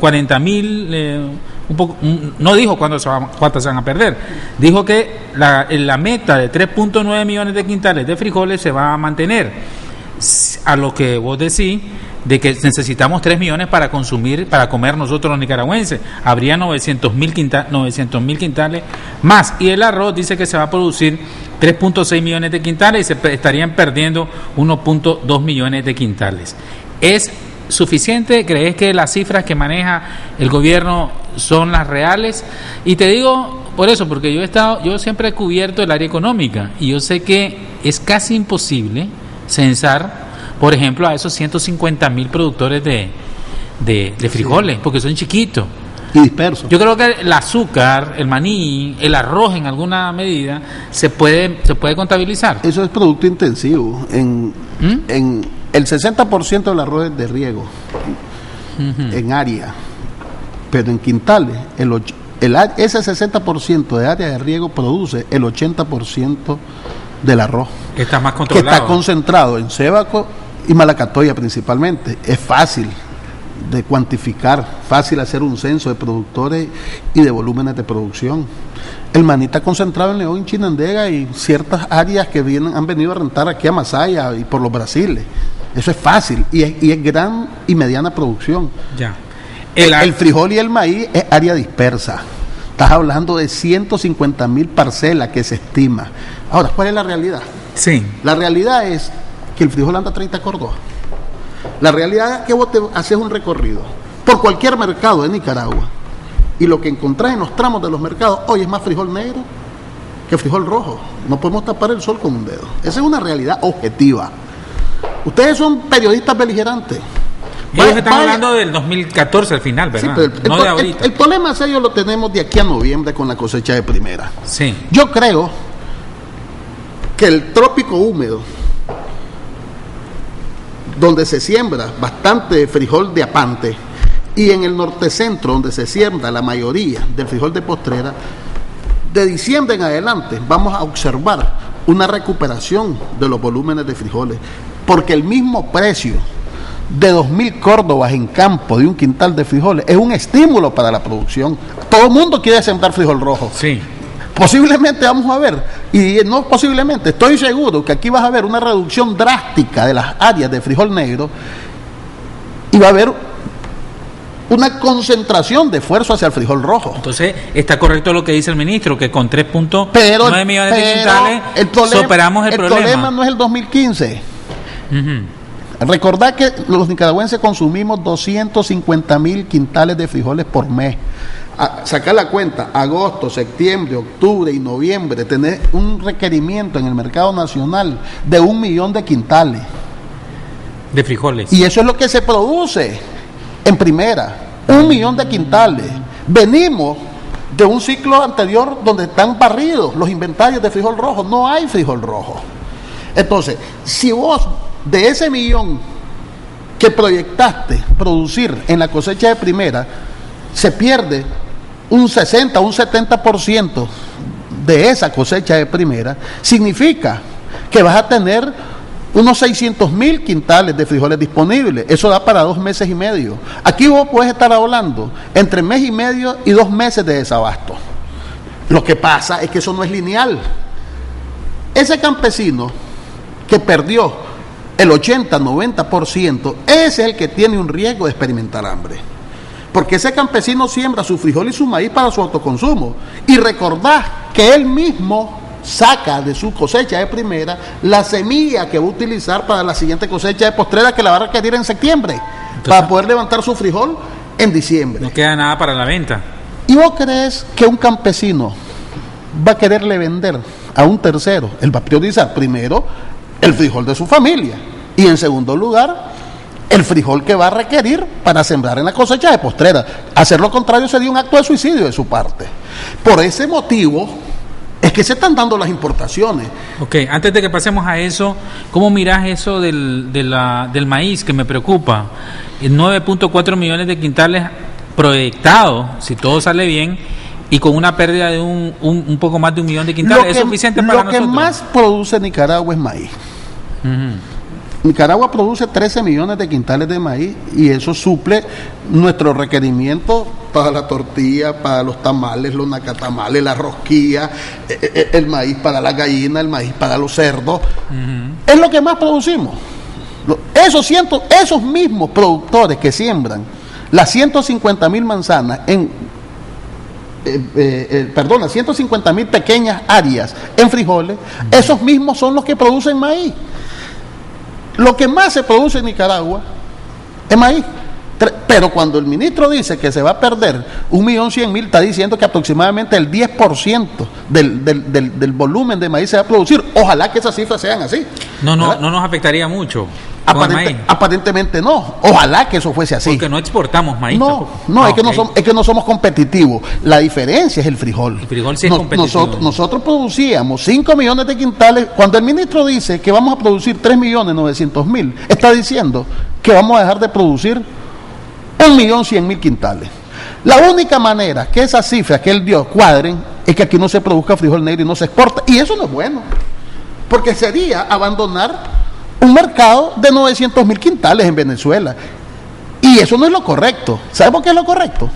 40.000, un poco, no dijo cuántas se van a perder, dijo que la meta de 3.9 millones de quintales de frijoles se va a mantener. a lo que vos decís, de que necesitamos 3 millones para consumir, para comer nosotros los nicaragüenses. Habría 900.000 quintales más. Y el arroz dice que se va a producir 3.6 millones de quintales y se estarían perdiendo 1.2 millones de quintales. ¿Es suficiente? ¿Crees que las cifras que maneja el gobierno son las reales? Y te digo por eso, porque yo siempre he cubierto el área económica y yo sé que es casi imposible censar, por ejemplo, a esos 150.000 productores de frijoles, porque son chiquitos y dispersos. Yo creo que el azúcar, el maní, el arroz en alguna medida se puede contabilizar. Eso es producto intensivo. En el 60% del arroz es de riego, en área, pero en quintales, ese 60% de área de riego produce el 80% del arroz. Que está más controlado. Que está concentrado en Sébaco y Malacatoya principalmente. Es fácil de cuantificar, fácil hacer un censo de productores y de volúmenes de producción. El maní está concentrado en León, Chinandega y ciertas áreas que han venido a rentar aquí a Masaya y por los Brasiles. Eso es fácil y es gran y mediana producción. Ya. El frijol y el maíz es área dispersa. Estás hablando de 150.000 parcelas que se estima. Ahora, ¿cuál es la realidad? Sí. La realidad es que el frijol anda a 30 Córdoba. La realidad es que vos te haces un recorrido por cualquier mercado de Nicaragua y lo que encontrás en los tramos de los mercados hoy es más frijol negro que frijol rojo. No podemos tapar el sol con un dedo. Esa es una realidad objetiva. Ustedes son periodistas beligerantes. Ellos están hablando del 2014 al final, ¿verdad? Sí, pero no de ahorita. El problema serio lo tenemos de aquí a noviembre con la cosecha de primera. Sí. Yo creo que el trópico húmedo, donde se siembra bastante frijol de apante, y en el norte centro, donde se siembra la mayoría del frijol de postrera, de diciembre en adelante vamos a observar una recuperación de los volúmenes de frijoles, porque el mismo precio de 2.000 córdobas en campo de un quintal de frijoles es un estímulo para la producción. Todo el mundo quiere sembrar frijol rojo. Sí. Posiblemente vamos a ver, y no posiblemente, estoy seguro que aquí vas a ver una reducción drástica de las áreas de frijol negro y va a haber una concentración de esfuerzo hacia el frijol rojo. Entonces, está correcto lo que dice el ministro, que con 3.9 millones de quintales superamos el problema. El problema no es el 2015. Recordad que los nicaragüenses consumimos 250.000 quintales de frijoles por mes. Sacar la cuenta, agosto, septiembre, octubre y noviembre, tener un requerimiento en el mercado nacional de 1 millón de quintales de frijoles. Y eso es lo que se produce en primera, 1 millón de quintales. Venimos de un ciclo anterior donde están barridos los inventarios de frijol rojo, no hay frijol rojo. Entonces, si vos de ese millón que proyectaste producir en la cosecha de primera, se pierde un 60, un 70% de esa cosecha de primera, significa que vas a tener unos 600.000 quintales de frijoles disponibles. Eso da para 2 meses y medio. Aquí vos puedes estar hablando entre mes y medio y 2 meses de desabasto. Lo que pasa es que eso no es lineal. Ese campesino que perdió el 80-90%, ese es el que tiene un riesgo de experimentar hambre. Porque ese campesino siembra su frijol y su maíz para su autoconsumo. Y recordad que él mismo saca de su cosecha de primera la semilla que va a utilizar para la siguiente cosecha de postrera, que la va a requerir en septiembre. Entonces, para poder levantar su frijol en diciembre. No queda nada para la venta. ¿Y vos crees que un campesino va a quererle vender a un tercero? Él va a priorizar primero el frijol de su familia y en segundo lugar el frijol que va a requerir para sembrar en la cosecha de postrera. Hacer lo contrario sería un acto de suicidio de su parte. Por ese motivo es que se están dando las importaciones. Ok, antes de que pasemos a eso, ¿cómo mirás eso del maíz, que me preocupa? 9.4 millones de quintales proyectados, si todo sale bien, y con una pérdida de un poco más de 1 millón de quintales. ¿Es suficiente para nosotros? Lo que más produce Nicaragua es maíz. Nicaragua produce 13 millones de quintales de maíz y eso suple nuestro requerimiento para la tortilla, para los tamales, los nacatamales, la rosquilla, el maíz para la gallina, el maíz para los cerdos. Es lo que más producimos. Esos mismos productores que siembran las 150.000 manzanas las 150.000 pequeñas áreas en frijoles, esos mismos son los que producen maíz. Lo que más se produce en Nicaragua es maíz. Pero cuando el ministro dice que se va a perder 1.100.000, está diciendo que aproximadamente el 10% del volumen de maíz se va a producir. Ojalá que esas cifras sean así. No nos afectaría mucho. Aparentemente no. Ojalá que eso fuese así. Porque no exportamos maíz. Es que no somos competitivos. La diferencia es el frijol. El frijol sí es competitivo. Nosotros producíamos 5 millones de quintales. Cuando el ministro dice que vamos a producir 3.900.000, está diciendo que vamos a dejar de producir 1.100.000 quintales. La única manera que esas cifras que él dio cuadren es que aquí no se produzca frijol negro y no se exporta. Y eso no es bueno, porque sería abandonar un mercado de 900.000 quintales en Venezuela. Y eso no es lo correcto. ¿Sabe por qué es lo correcto?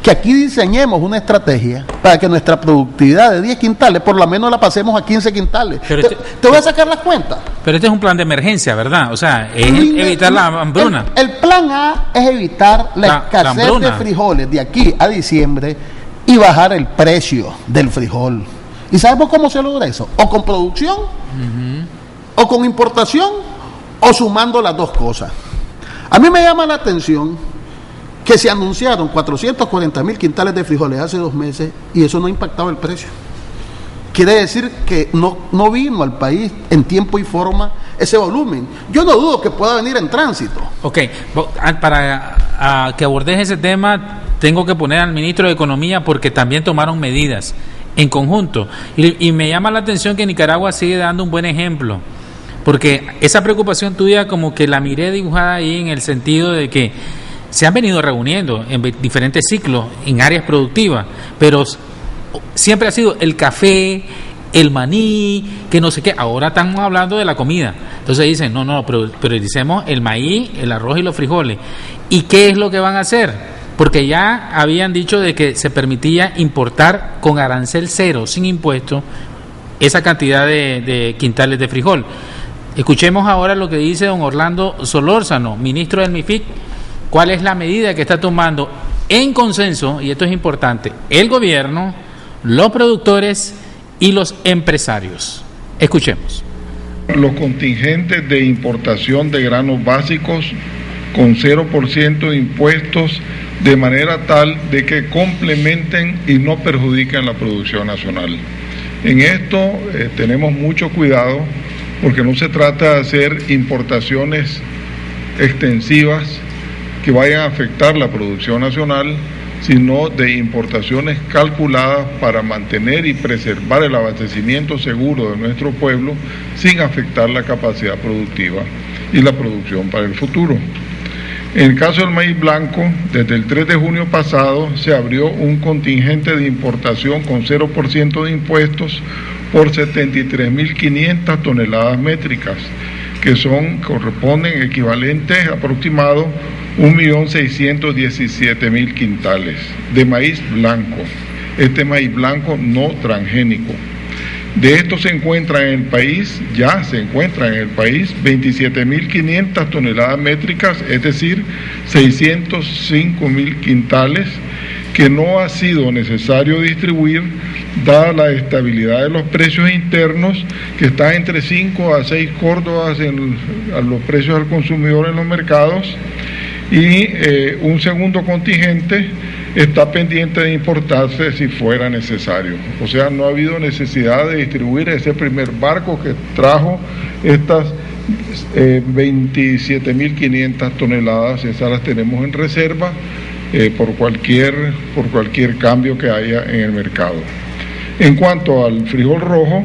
Que aquí diseñemos una estrategia para que nuestra productividad de 10 quintales por lo menos la pasemos a 15 quintales. Te voy a sacar las cuentas. Pero este es un plan de emergencia, ¿verdad? O sea, es evitar la hambruna. El plan A es evitar la escasez de frijoles de aquí a diciembre y bajar el precio del frijol. ¿Y sabemos cómo se logra eso? O con producción, o con importación, o sumando las dos cosas. A mí me llama la atención que se anunciaron 440.000 quintales de frijoles hace 2 meses y eso no ha impactado el precio. Quiere decir que no vino al país en tiempo y forma ese volumen. Yo no dudo que pueda venir en tránsito. Ok, para que abordes ese tema, tengo que poner al ministro de Economía porque también tomaron medidas en conjunto. Y me llama la atención que Nicaragua sigue dando un buen ejemplo, porque esa preocupación tuya como que la miré dibujada ahí en el sentido de que se han venido reuniendo en diferentes ciclos, en áreas productivas, pero siempre ha sido el café, el maní, que no sé qué. Ahora estamos hablando de la comida. Entonces dicen, pero prioricemos el maíz, el arroz y los frijoles. ¿Y qué es lo que van a hacer? Porque ya habían dicho de que se permitía importar con arancel cero, sin impuesto, esa cantidad de quintales de frijol. Escuchemos ahora lo que dice don Orlando Solórzano, ministro del MIFIC. ¿Cuál es la medida que está tomando en consenso, y esto es importante, el gobierno, los productores y los empresarios? Escuchemos. Los contingentes de importación de granos básicos con 0% de impuestos, de manera tal de que complementen y no perjudiquen la producción nacional. En esto tenemos mucho cuidado, porque no se trata de hacer importaciones extensivas que vayan a afectar la producción nacional, sino de importaciones calculadas para mantener y preservar el abastecimiento seguro de nuestro pueblo sin afectar la capacidad productiva y la producción para el futuro. En el caso del maíz blanco, desde el 3 de junio pasado se abrió un contingente de importación con 0% de impuestos por 73.500 toneladas métricas, que corresponden equivalentes aproximados 1.617.000 quintales de maíz blanco. Este maíz blanco no transgénico. De estos ya se encuentran en el país 27.500 toneladas métricas, es decir, 605.000 quintales, que no ha sido necesario distribuir, dada la estabilidad de los precios internos, que están entre 5 a 6 córdobas a los precios al consumidor en los mercados, y un segundo contingente está pendiente de importarse si fuera necesario. O sea, no ha habido necesidad de distribuir ese primer barco que trajo estas 27.500 toneladas, esas las tenemos en reserva por cualquier cambio que haya en el mercado. En cuanto al frijol rojo,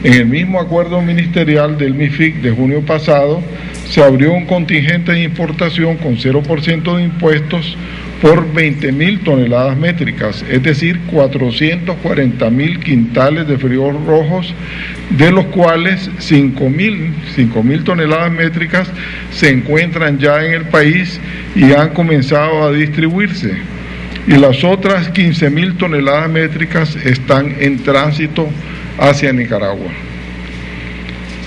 en el mismo acuerdo ministerial del MIFIC de junio pasado, se abrió un contingente de importación con 0% de impuestos por 20.000 toneladas métricas, es decir, 440.000 quintales de frijol rojos, de los cuales 5.000 toneladas métricas se encuentran ya en el país y han comenzado a distribuirse, y las otras 15.000 toneladas métricas están en tránsito hacia Nicaragua.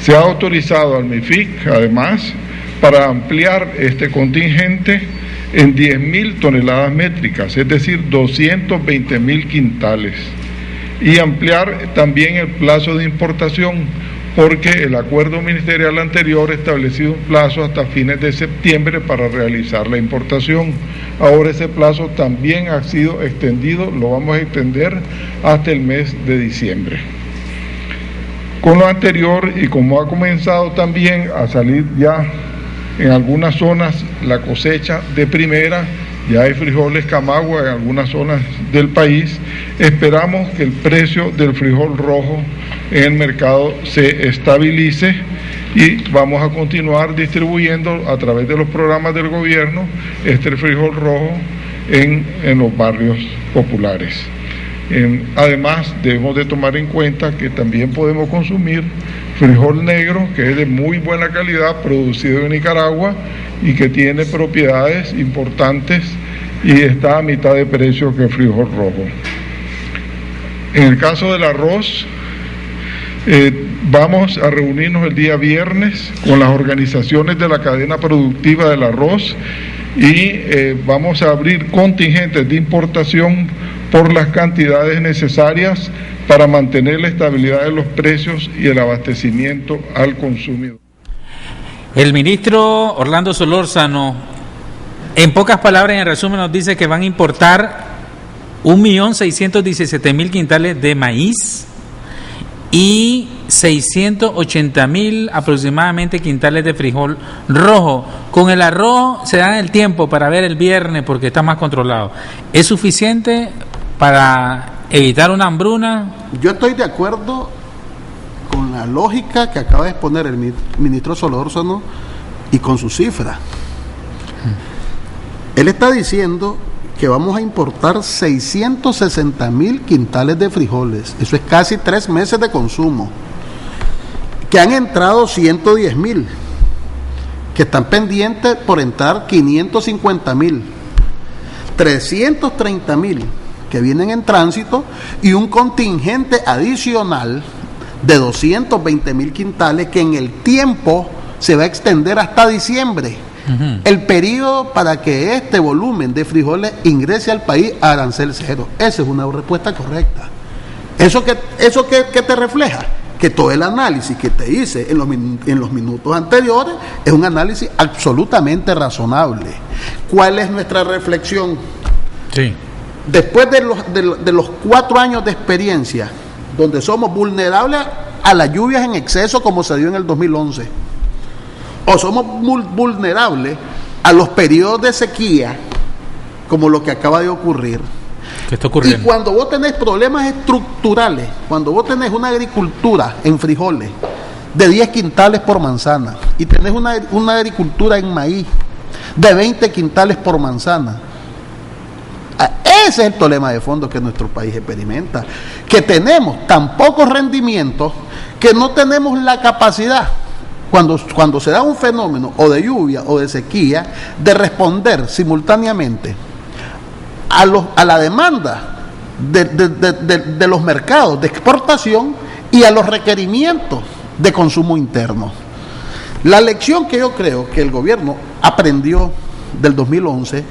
Se ha autorizado al MIFIC, además, para ampliar este contingente en 10.000 toneladas métricas, es decir, 220.000 quintales, y ampliar también el plazo de importación, porque el acuerdo ministerial anterior establecía un plazo hasta fines de septiembre para realizar la importación. Ahora ese plazo también ha sido extendido, lo vamos a extender hasta el mes de diciembre. Con lo anterior, y como ha comenzado también a salir ya en algunas zonas la cosecha de primera, ya hay frijoles camagua en algunas zonas del país, esperamos que el precio del frijol rojo en el mercado se estabilice y vamos a continuar distribuyendo a través de los programas del gobierno este frijol rojo en los barrios populares. Además, debemos de tomar en cuenta que también podemos consumir frijol negro, que es de muy buena calidad, producido en Nicaragua y que tiene propiedades importantes y está a mitad de precio que el frijol rojo. En el caso del arroz, vamos a reunirnos el día viernes con las organizaciones de la cadena productiva del arroz y vamos a abrir contingentes de importación por las cantidades necesarias para mantener la estabilidad de los precios y el abastecimiento al consumidor. El ministro Orlando Solórzano, en pocas palabras, en resumen, nos dice que van a importar 1.617.000 quintales de maíz y 680.000 aproximadamente quintales de frijol rojo. Con el arroz se dan el tiempo para ver el viernes porque está más controlado. ¿Es suficiente para evitar una hambruna? Yo estoy de acuerdo con la lógica que acaba de exponer el ministro Solórzano y con su cifra. Él está diciendo que vamos a importar 660.000 quintales de frijoles. Eso es casi 3 meses de consumo. Que han entrado 110.000. Que están pendientes por entrar 550.000. 330.000 que vienen en tránsito y un contingente adicional de 220.000 quintales que en el tiempo se va a extender hasta diciembre. El periodo para que este volumen de frijoles ingrese al país a arancel cero. Esa es una respuesta correcta. ¿Eso qué te refleja? Que todo el análisis que te hice en los minutos anteriores es un análisis absolutamente razonable. ¿Cuál es nuestra reflexión? Sí. Después de los 4 años de experiencia, donde somos vulnerables a las lluvias en exceso como se dio en el 2011, o somos vulnerables a los periodos de sequía, como lo que acaba de ocurrir. ¿Qué está ocurriendo? Y cuando vos tenés problemas estructurales, cuando vos tenés una agricultura en frijoles de 10 quintales por manzana, y tenés una agricultura en maíz de 20 quintales por manzana, ese es el problema de fondo que nuestro país experimenta, que tenemos tan pocos rendimientos que no tenemos la capacidad, cuando se da un fenómeno o de lluvia o de sequía, de responder simultáneamente a la demanda de los mercados de exportación y a los requerimientos de consumo interno. La lección que yo creo que el gobierno aprendió del 2011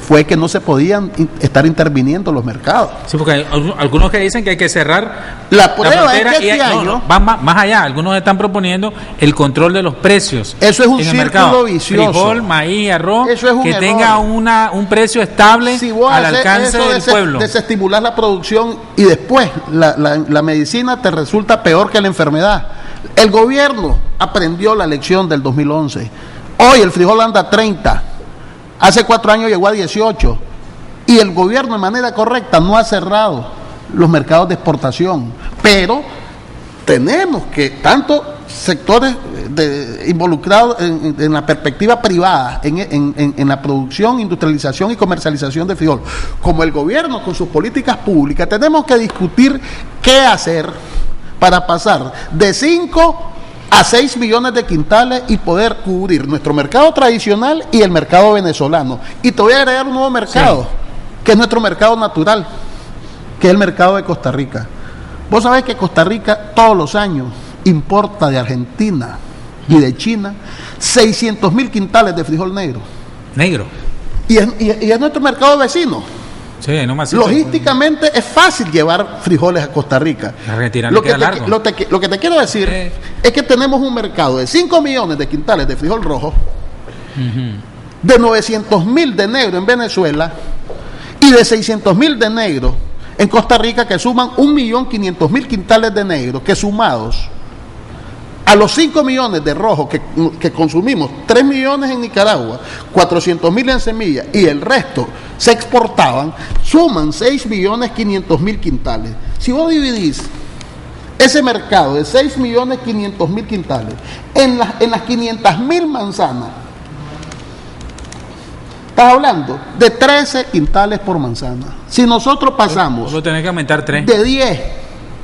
fue que no se podían estar interviniendo los mercados. Sí, porque hay algunos que dicen que hay que cerrar la prueba es que este año va más allá. Algunos están proponiendo el control de los precios. Eso es un círculo vicioso. Frijol, maíz, arroz, eso es un que error. Tenga un precio estable si vos al alcance del pueblo. Desestimular la producción y después la medicina te resulta peor que la enfermedad. El gobierno aprendió la lección del 2011. Hoy el frijol anda a 30. Hace 4 años llegó a 18 y el gobierno de manera correcta no ha cerrado los mercados de exportación, pero tenemos que, tanto sectores involucrados en la perspectiva privada, en la producción, industrialización y comercialización de frijol, como el gobierno con sus políticas públicas, tenemos que discutir qué hacer para pasar de 5 a 6 millones de quintales y poder cubrir nuestro mercado tradicional y el mercado venezolano. Y te voy a agregar un nuevo mercado, sí, que es nuestro mercado natural, que es el mercado de Costa Rica. Vos sabés que Costa Rica todos los años importa de Argentina y de China 600.000 quintales de frijol negro. Negro. Y es nuestro mercado vecino. Sí, no más. Logísticamente es fácil llevar frijoles a Costa Rica. Lo que te quiero decir es que tenemos un mercado de 5 millones de quintales de frijol rojo, de 900.000 de negro en Venezuela y de 600.000 de negro en Costa Rica, que suman 1.500.000 quintales de negro, que sumados a los 5 millones de rojo que consumimos, 3 millones en Nicaragua, 400.000 en semillas y el resto se exportaban, suman 6.500.000 quintales. Si vos dividís ese mercado de 6.500.000 quintales en las 500.000 manzanas, estás hablando de 13 quintales por manzana. Si nosotros pasamos tenés que aumentar 3. De 10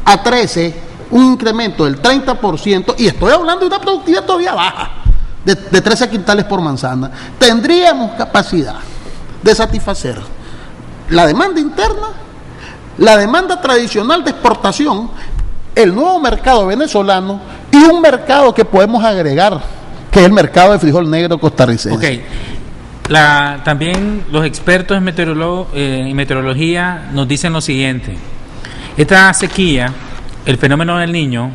a 13, un incremento del 30%, y estoy hablando de una productividad todavía baja, de 13 quintales por manzana, tendríamos capacidad de satisfacer la demanda interna, la demanda tradicional de exportación, el nuevo mercado venezolano y un mercado que podemos agregar, que es el mercado de frijol negro costarricense. Okay. También los expertos en meteorología nos dicen lo siguiente: esta sequía, el fenómeno del Niño,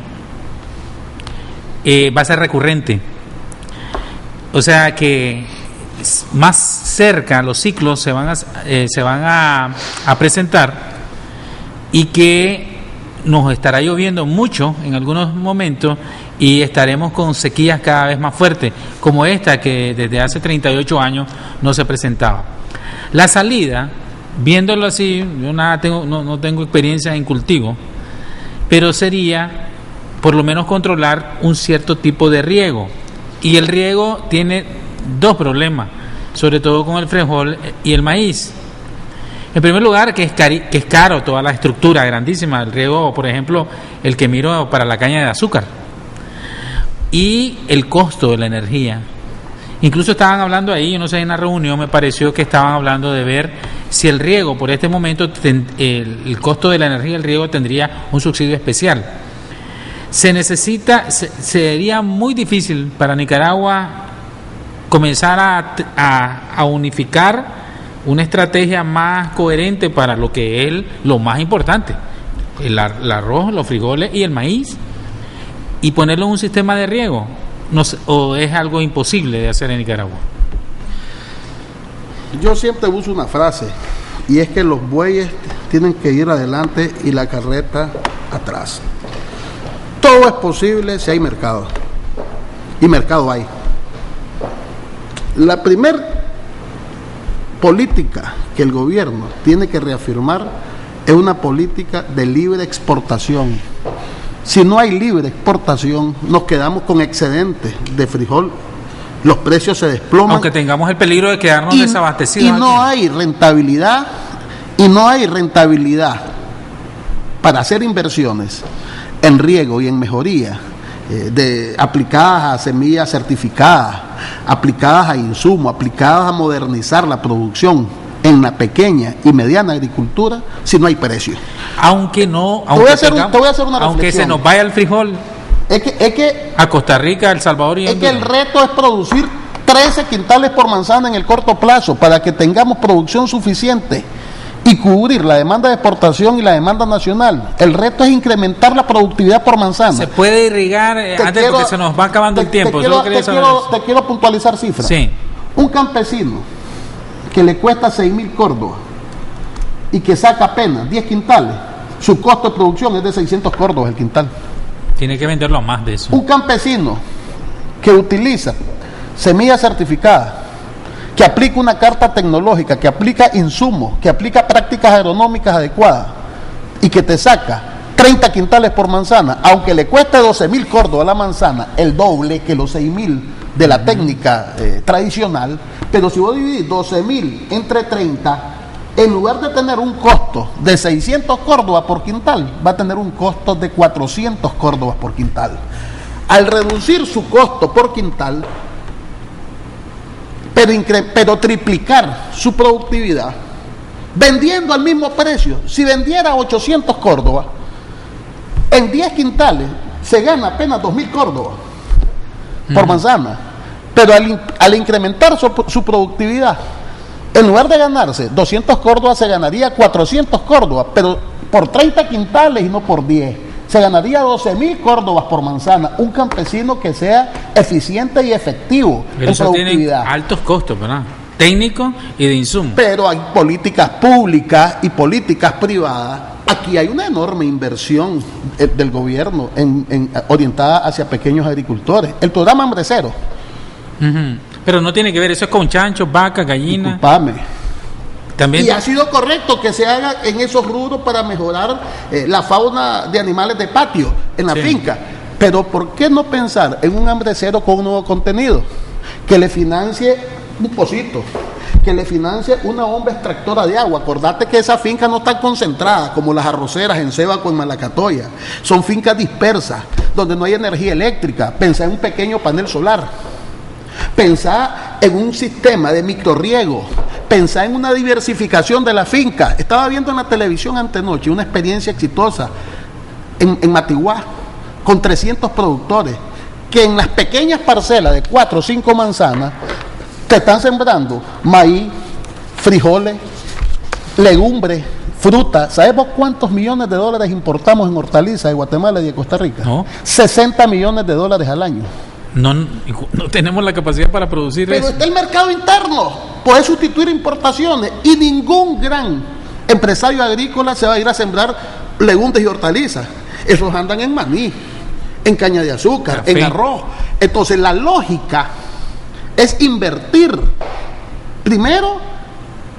va a ser recurrente. O sea que más cerca los ciclos se van a presentar, y que nos estará lloviendo mucho en algunos momentos y estaremos con sequías cada vez más fuertes, como esta que desde hace 38 años no se presentaba. La salida, viéndolo así, yo no tengo experiencia en cultivo, pero sería por lo menos controlar un cierto tipo de riego. Y el riego tiene dos problemas, sobre todo con el frijol y el maíz. En primer lugar, que es caro toda la estructura grandísima, el riego, por ejemplo, el que miro para la caña de azúcar, y el costo de la energía. Incluso estaban hablando ahí, yo no sé, en una reunión me pareció que estaban hablando de ver si el riego, por este momento, el costo de la energía del riego tendría un subsidio especial. Sería muy difícil para Nicaragua comenzar a unificar una estrategia más coherente para lo que es lo más importante, el arroz, los frijoles y el maíz, y ponerlo en un sistema de riego. ¿O es algo imposible de hacer en Nicaragua? Yo siempre uso una frase, y es que los bueyes tienen que ir adelante y la carreta atrás. Todo es posible si hay mercado, y mercado hay. La primera política que el gobierno tiene que reafirmar es una política de libre exportación. Si no hay libre exportación, nos quedamos con excedentes de frijol, los precios se desploman. Aunque tengamos el peligro de quedarnos desabastecidos. Y no hay rentabilidad, para hacer inversiones en riego y en mejoría, aplicadas a semillas certificadas, aplicadas a insumos, aplicadas a modernizar la producción en la pequeña y mediana agricultura, si no hay precio. Te voy a hacer una reflexión. Aunque se nos vaya el frijol, es que a Costa Rica, El Salvador y es que el reto es producir 13 quintales por manzana en el corto plazo, para que tengamos producción suficiente y cubrir la demanda de exportación y la demanda nacional. El reto es incrementar la productividad por manzana. ¿Se puede irrigar porque se nos va acabando el tiempo? Te quiero puntualizar cifras. Sí. Un campesino que le cuesta 6.000 córdobas y que saca apenas 10 quintales, su costo de producción es de 600 córdobas el quintal. Tiene que venderlo a más de eso. Un campesino que utiliza semillas certificadas, que aplica una carta tecnológica, que aplica insumos, que aplica prácticas agronómicas adecuadas y que te saca 30 quintales por manzana, aunque le cueste 12.000 córdobas la manzana, el doble que los 6.000 de la técnica tradicional, pero si vos dividís 12.000 entre 30, en lugar de tener un costo de 600 córdobas por quintal, va a tener un costo de 400 córdobas por quintal. Al reducir su costo por quintal, pero triplicar su productividad, vendiendo al mismo precio. Si vendiera 800 córdobas, en 10 quintales se gana apenas 2.000 córdobas. por manzana, pero al incrementar su productividad, en lugar de ganarse 200 córdobas, se ganaría 400 córdobas, pero por 30 quintales y no por 10. Se ganaría 12.000 córdobas por manzana. Un campesino que sea eficiente y efectivo pero en eso productividad. Tiene altos costos, ¿verdad? Técnicos y de insumos. Pero hay políticas públicas y políticas privadas. Aquí hay una enorme inversión del gobierno orientada hacia pequeños agricultores. El programa Hambre Cero. Pero no tiene que ver, eso es con chanchos, vacas, gallinas. Disculpame. También. Y ha sido correcto que se haga en esos rubros para mejorar la fauna de animales de patio en la finca. Pero ¿por qué no pensar en un Hambre Cero con un nuevo contenido? Que le financie un pocito, que le financie una bomba extractora de agua. Acordate que esas fincas no están concentradas como las arroceras en Cebaco, en Malacatoya. Son fincas dispersas, donde no hay energía eléctrica. Pensá en un pequeño panel solar. Pensá en un sistema de microrriego. Pensá en una diversificación de la finca. Estaba viendo en la televisión antenoche una experiencia exitosa en Matiguá, con 300 productores, que en las pequeñas parcelas de 4 o 5 manzanas te están sembrando maíz, frijoles, legumbres, fruta. ¿Sabemos cuántos millones de dólares importamos en hortalizas de Guatemala y de Costa Rica? No. 60 millones de dólares al año. No tenemos la capacidad para producir pero eso. Está el mercado interno, puede sustituir importaciones, y ningún gran empresario agrícola se va a ir a sembrar legumbres y hortalizas. Esos andan en maní, en caña de azúcar, en arroz. Entonces la lógica es invertir primero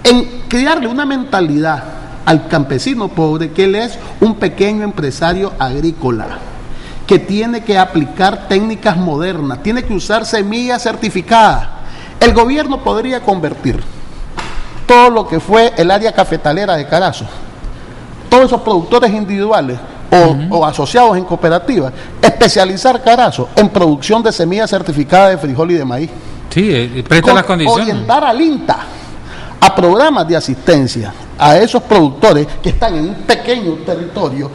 en crearle una mentalidad al campesino pobre que él es un pequeño empresario agrícola, que tiene que aplicar técnicas modernas, tiene que usar semillas certificadas. El gobierno podría convertir todo lo que fue el área cafetalera de Carazo, todos esos productores individuales o asociados en cooperativas, especializar Carazo en producción de semillas certificadas de frijol y de maíz. Sí, presta las condiciones. Orientar al INTA a programas de asistencia a esos productores que están en un pequeño territorio,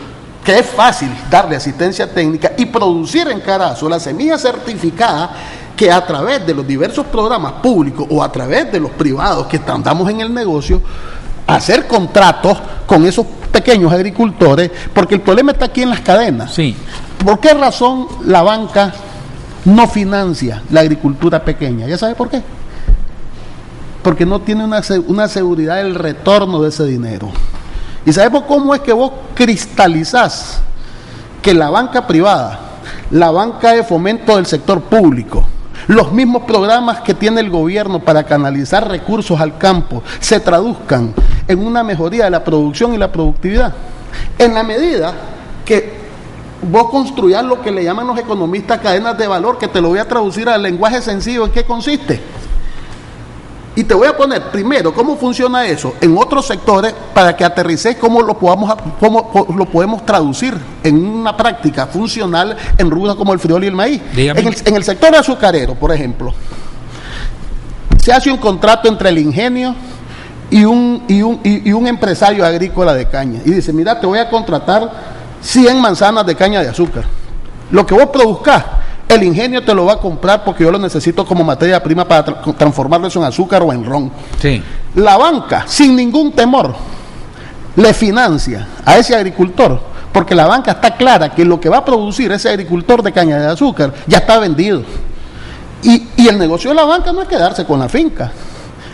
que es fácil darle asistencia técnica, y producir en Carazo la semilla certificada, que a través de los diversos programas públicos o a través de los privados que andamos en el negocio, hacer contratos con esos pequeños agricultores, porque el problema está aquí en las cadenas. Sí. ¿Por qué razón la banca no financia la agricultura pequeña? ¿Ya sabe por qué? Porque no tiene una seguridad del retorno de ese dinero. ¿Y sabemos cómo es que vos cristalizás que la banca privada, la banca de fomento del sector público, los mismos programas que tiene el gobierno para canalizar recursos al campo, se traduzcan en una mejoría de la producción y la productividad? En la medida que vos construyás lo que le llaman los economistas cadenas de valor, que te lo voy a traducir al lenguaje sencillo, ¿en qué consiste? Y te voy a poner primero cómo funciona eso en otros sectores para que aterricéis cómo lo podemos traducir en una práctica funcional en rubros como el frijol y el maíz. En el sector azucarero, por ejemplo, se hace un contrato entre el ingenio y un empresario agrícola de caña, y dice: mira, te voy a contratar 100 manzanas de caña de azúcar. Lo que vos produzcás, el ingenio te lo va a comprar porque yo lo necesito como materia prima para transformarlo en azúcar o en ron. Sí. La banca, sin ningún temor, le financia a ese agricultor, porque la banca está clara que lo que va a producir ese agricultor de caña de azúcar ya está vendido. Y el negocio de la banca no es quedarse con la finca,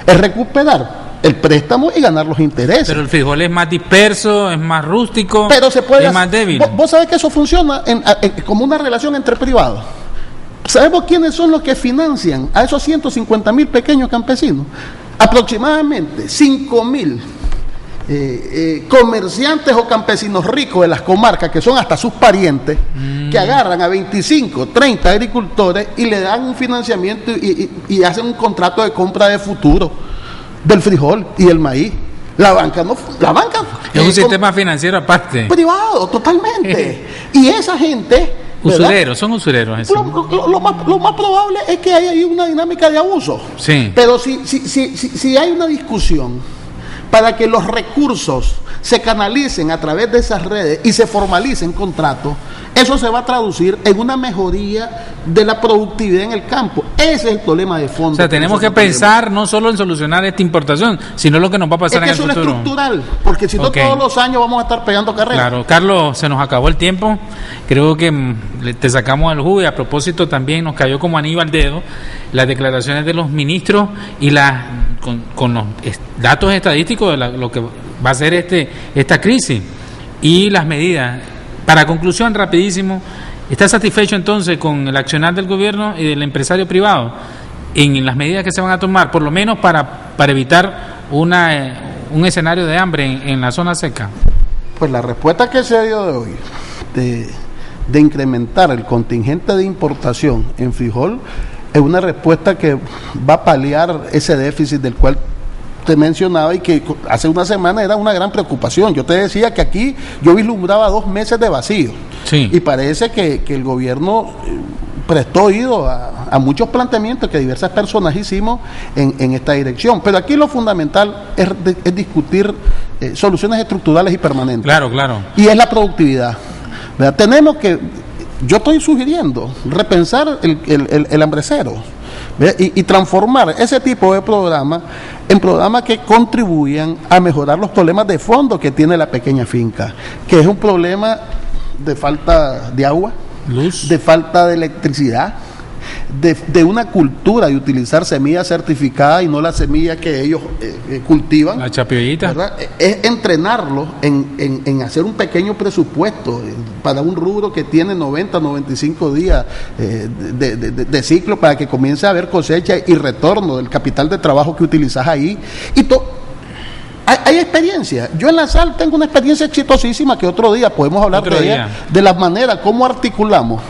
es recuperar el préstamo y ganar los intereses. Pero el frijol es más disperso, es más rústico, pero se puede es más débil. Vos sabés que eso funciona como una relación entre privados. ¿Sabemos quiénes son los que financian a esos 150.000 pequeños campesinos? Aproximadamente 5.000 comerciantes o campesinos ricos de las comarcas, que son hasta sus parientes, que agarran a 25, 30 agricultores y le dan un financiamiento y hacen un contrato de compra de futuro del frijol y el maíz. La banca es un sistema financiero aparte, privado totalmente. Y esa gente, usureros, son usureros. Lo más probable es que haya ahí una dinámica de abuso. Sí. Pero si hay una discusión para que los recursos se canalicen a través de esas redes y se formalicen contratos, eso se va a traducir en una mejoría de la productividad en el campo. Ese es el problema de fondo. O sea, tenemos que pensar no solo en solucionar esta importación, sino lo que nos va a pasar en el futuro. Es estructural, porque si no todos los años vamos a estar pegando carreras. Claro, Carlos, se nos acabó el tiempo. Creo que te sacamos el jugo, y a propósito también nos cayó como anillo al dedo las declaraciones de los ministros y con los datos estadísticos de lo que va a ser esta crisis y las medidas. Para conclusión, rapidísimo, ¿está satisfecho entonces con el accionar del gobierno y del empresario privado en las medidas que se van a tomar, por lo menos para evitar un escenario de hambre en la zona seca? Pues la respuesta que se dio de hoy de incrementar el contingente de importación en frijol es una respuesta que va a paliar ese déficit del cual te mencionaba y que hace una semana era una gran preocupación. Yo te decía que aquí yo vislumbraba 2 meses de vacío, sí, y parece que el gobierno prestó oído a muchos planteamientos que diversas personas hicimos en esta dirección. Pero aquí lo fundamental es discutir soluciones estructurales y permanentes. Claro, claro. Y es la productividad, ¿verdad? Tenemos que, yo estoy sugiriendo, repensar el hambrecero, y transformar ese tipo de programas en programas que contribuyan a mejorar los problemas de fondo que tiene la pequeña finca, que es un problema de falta de agua, luz, de falta de electricidad, de una cultura de utilizar semillas certificadas y no la semilla que ellos cultivan. La chapiollita. ¿Verdad? Es entrenarlos en hacer un pequeño presupuesto para un rubro que tiene 90, 95 días de ciclo, para que comience a haber cosecha y retorno del capital de trabajo que utilizas ahí. Y hay experiencia. Yo en la sal tengo una experiencia exitosísima que otro día podemos hablar de ella, de la manera como articulamos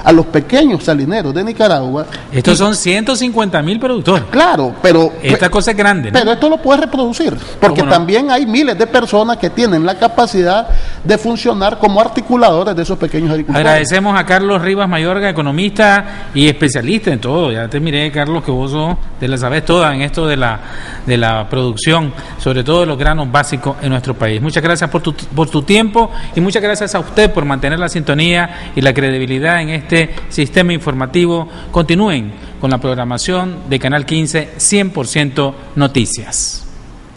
a los pequeños salineros de Nicaragua. Estos son 150,000 productores. Claro, pero esta cosa es grande, ¿no? Pero esto lo puedes reproducir, porque también hay miles de personas que tienen la capacidad de funcionar como articuladores de esos pequeños agricultores. Agradecemos a Carlos Rivas Mayorga, economista y especialista en todo. Ya te miré, Carlos, que vos la sabes toda en esto de la producción, sobre todo de los granos básicos en nuestro país. Muchas gracias por tu tiempo, y muchas gracias a usted por mantener la sintonía y la credibilidad en este sistema informativo. Continúen con la programación de Canal 15 100% Noticias.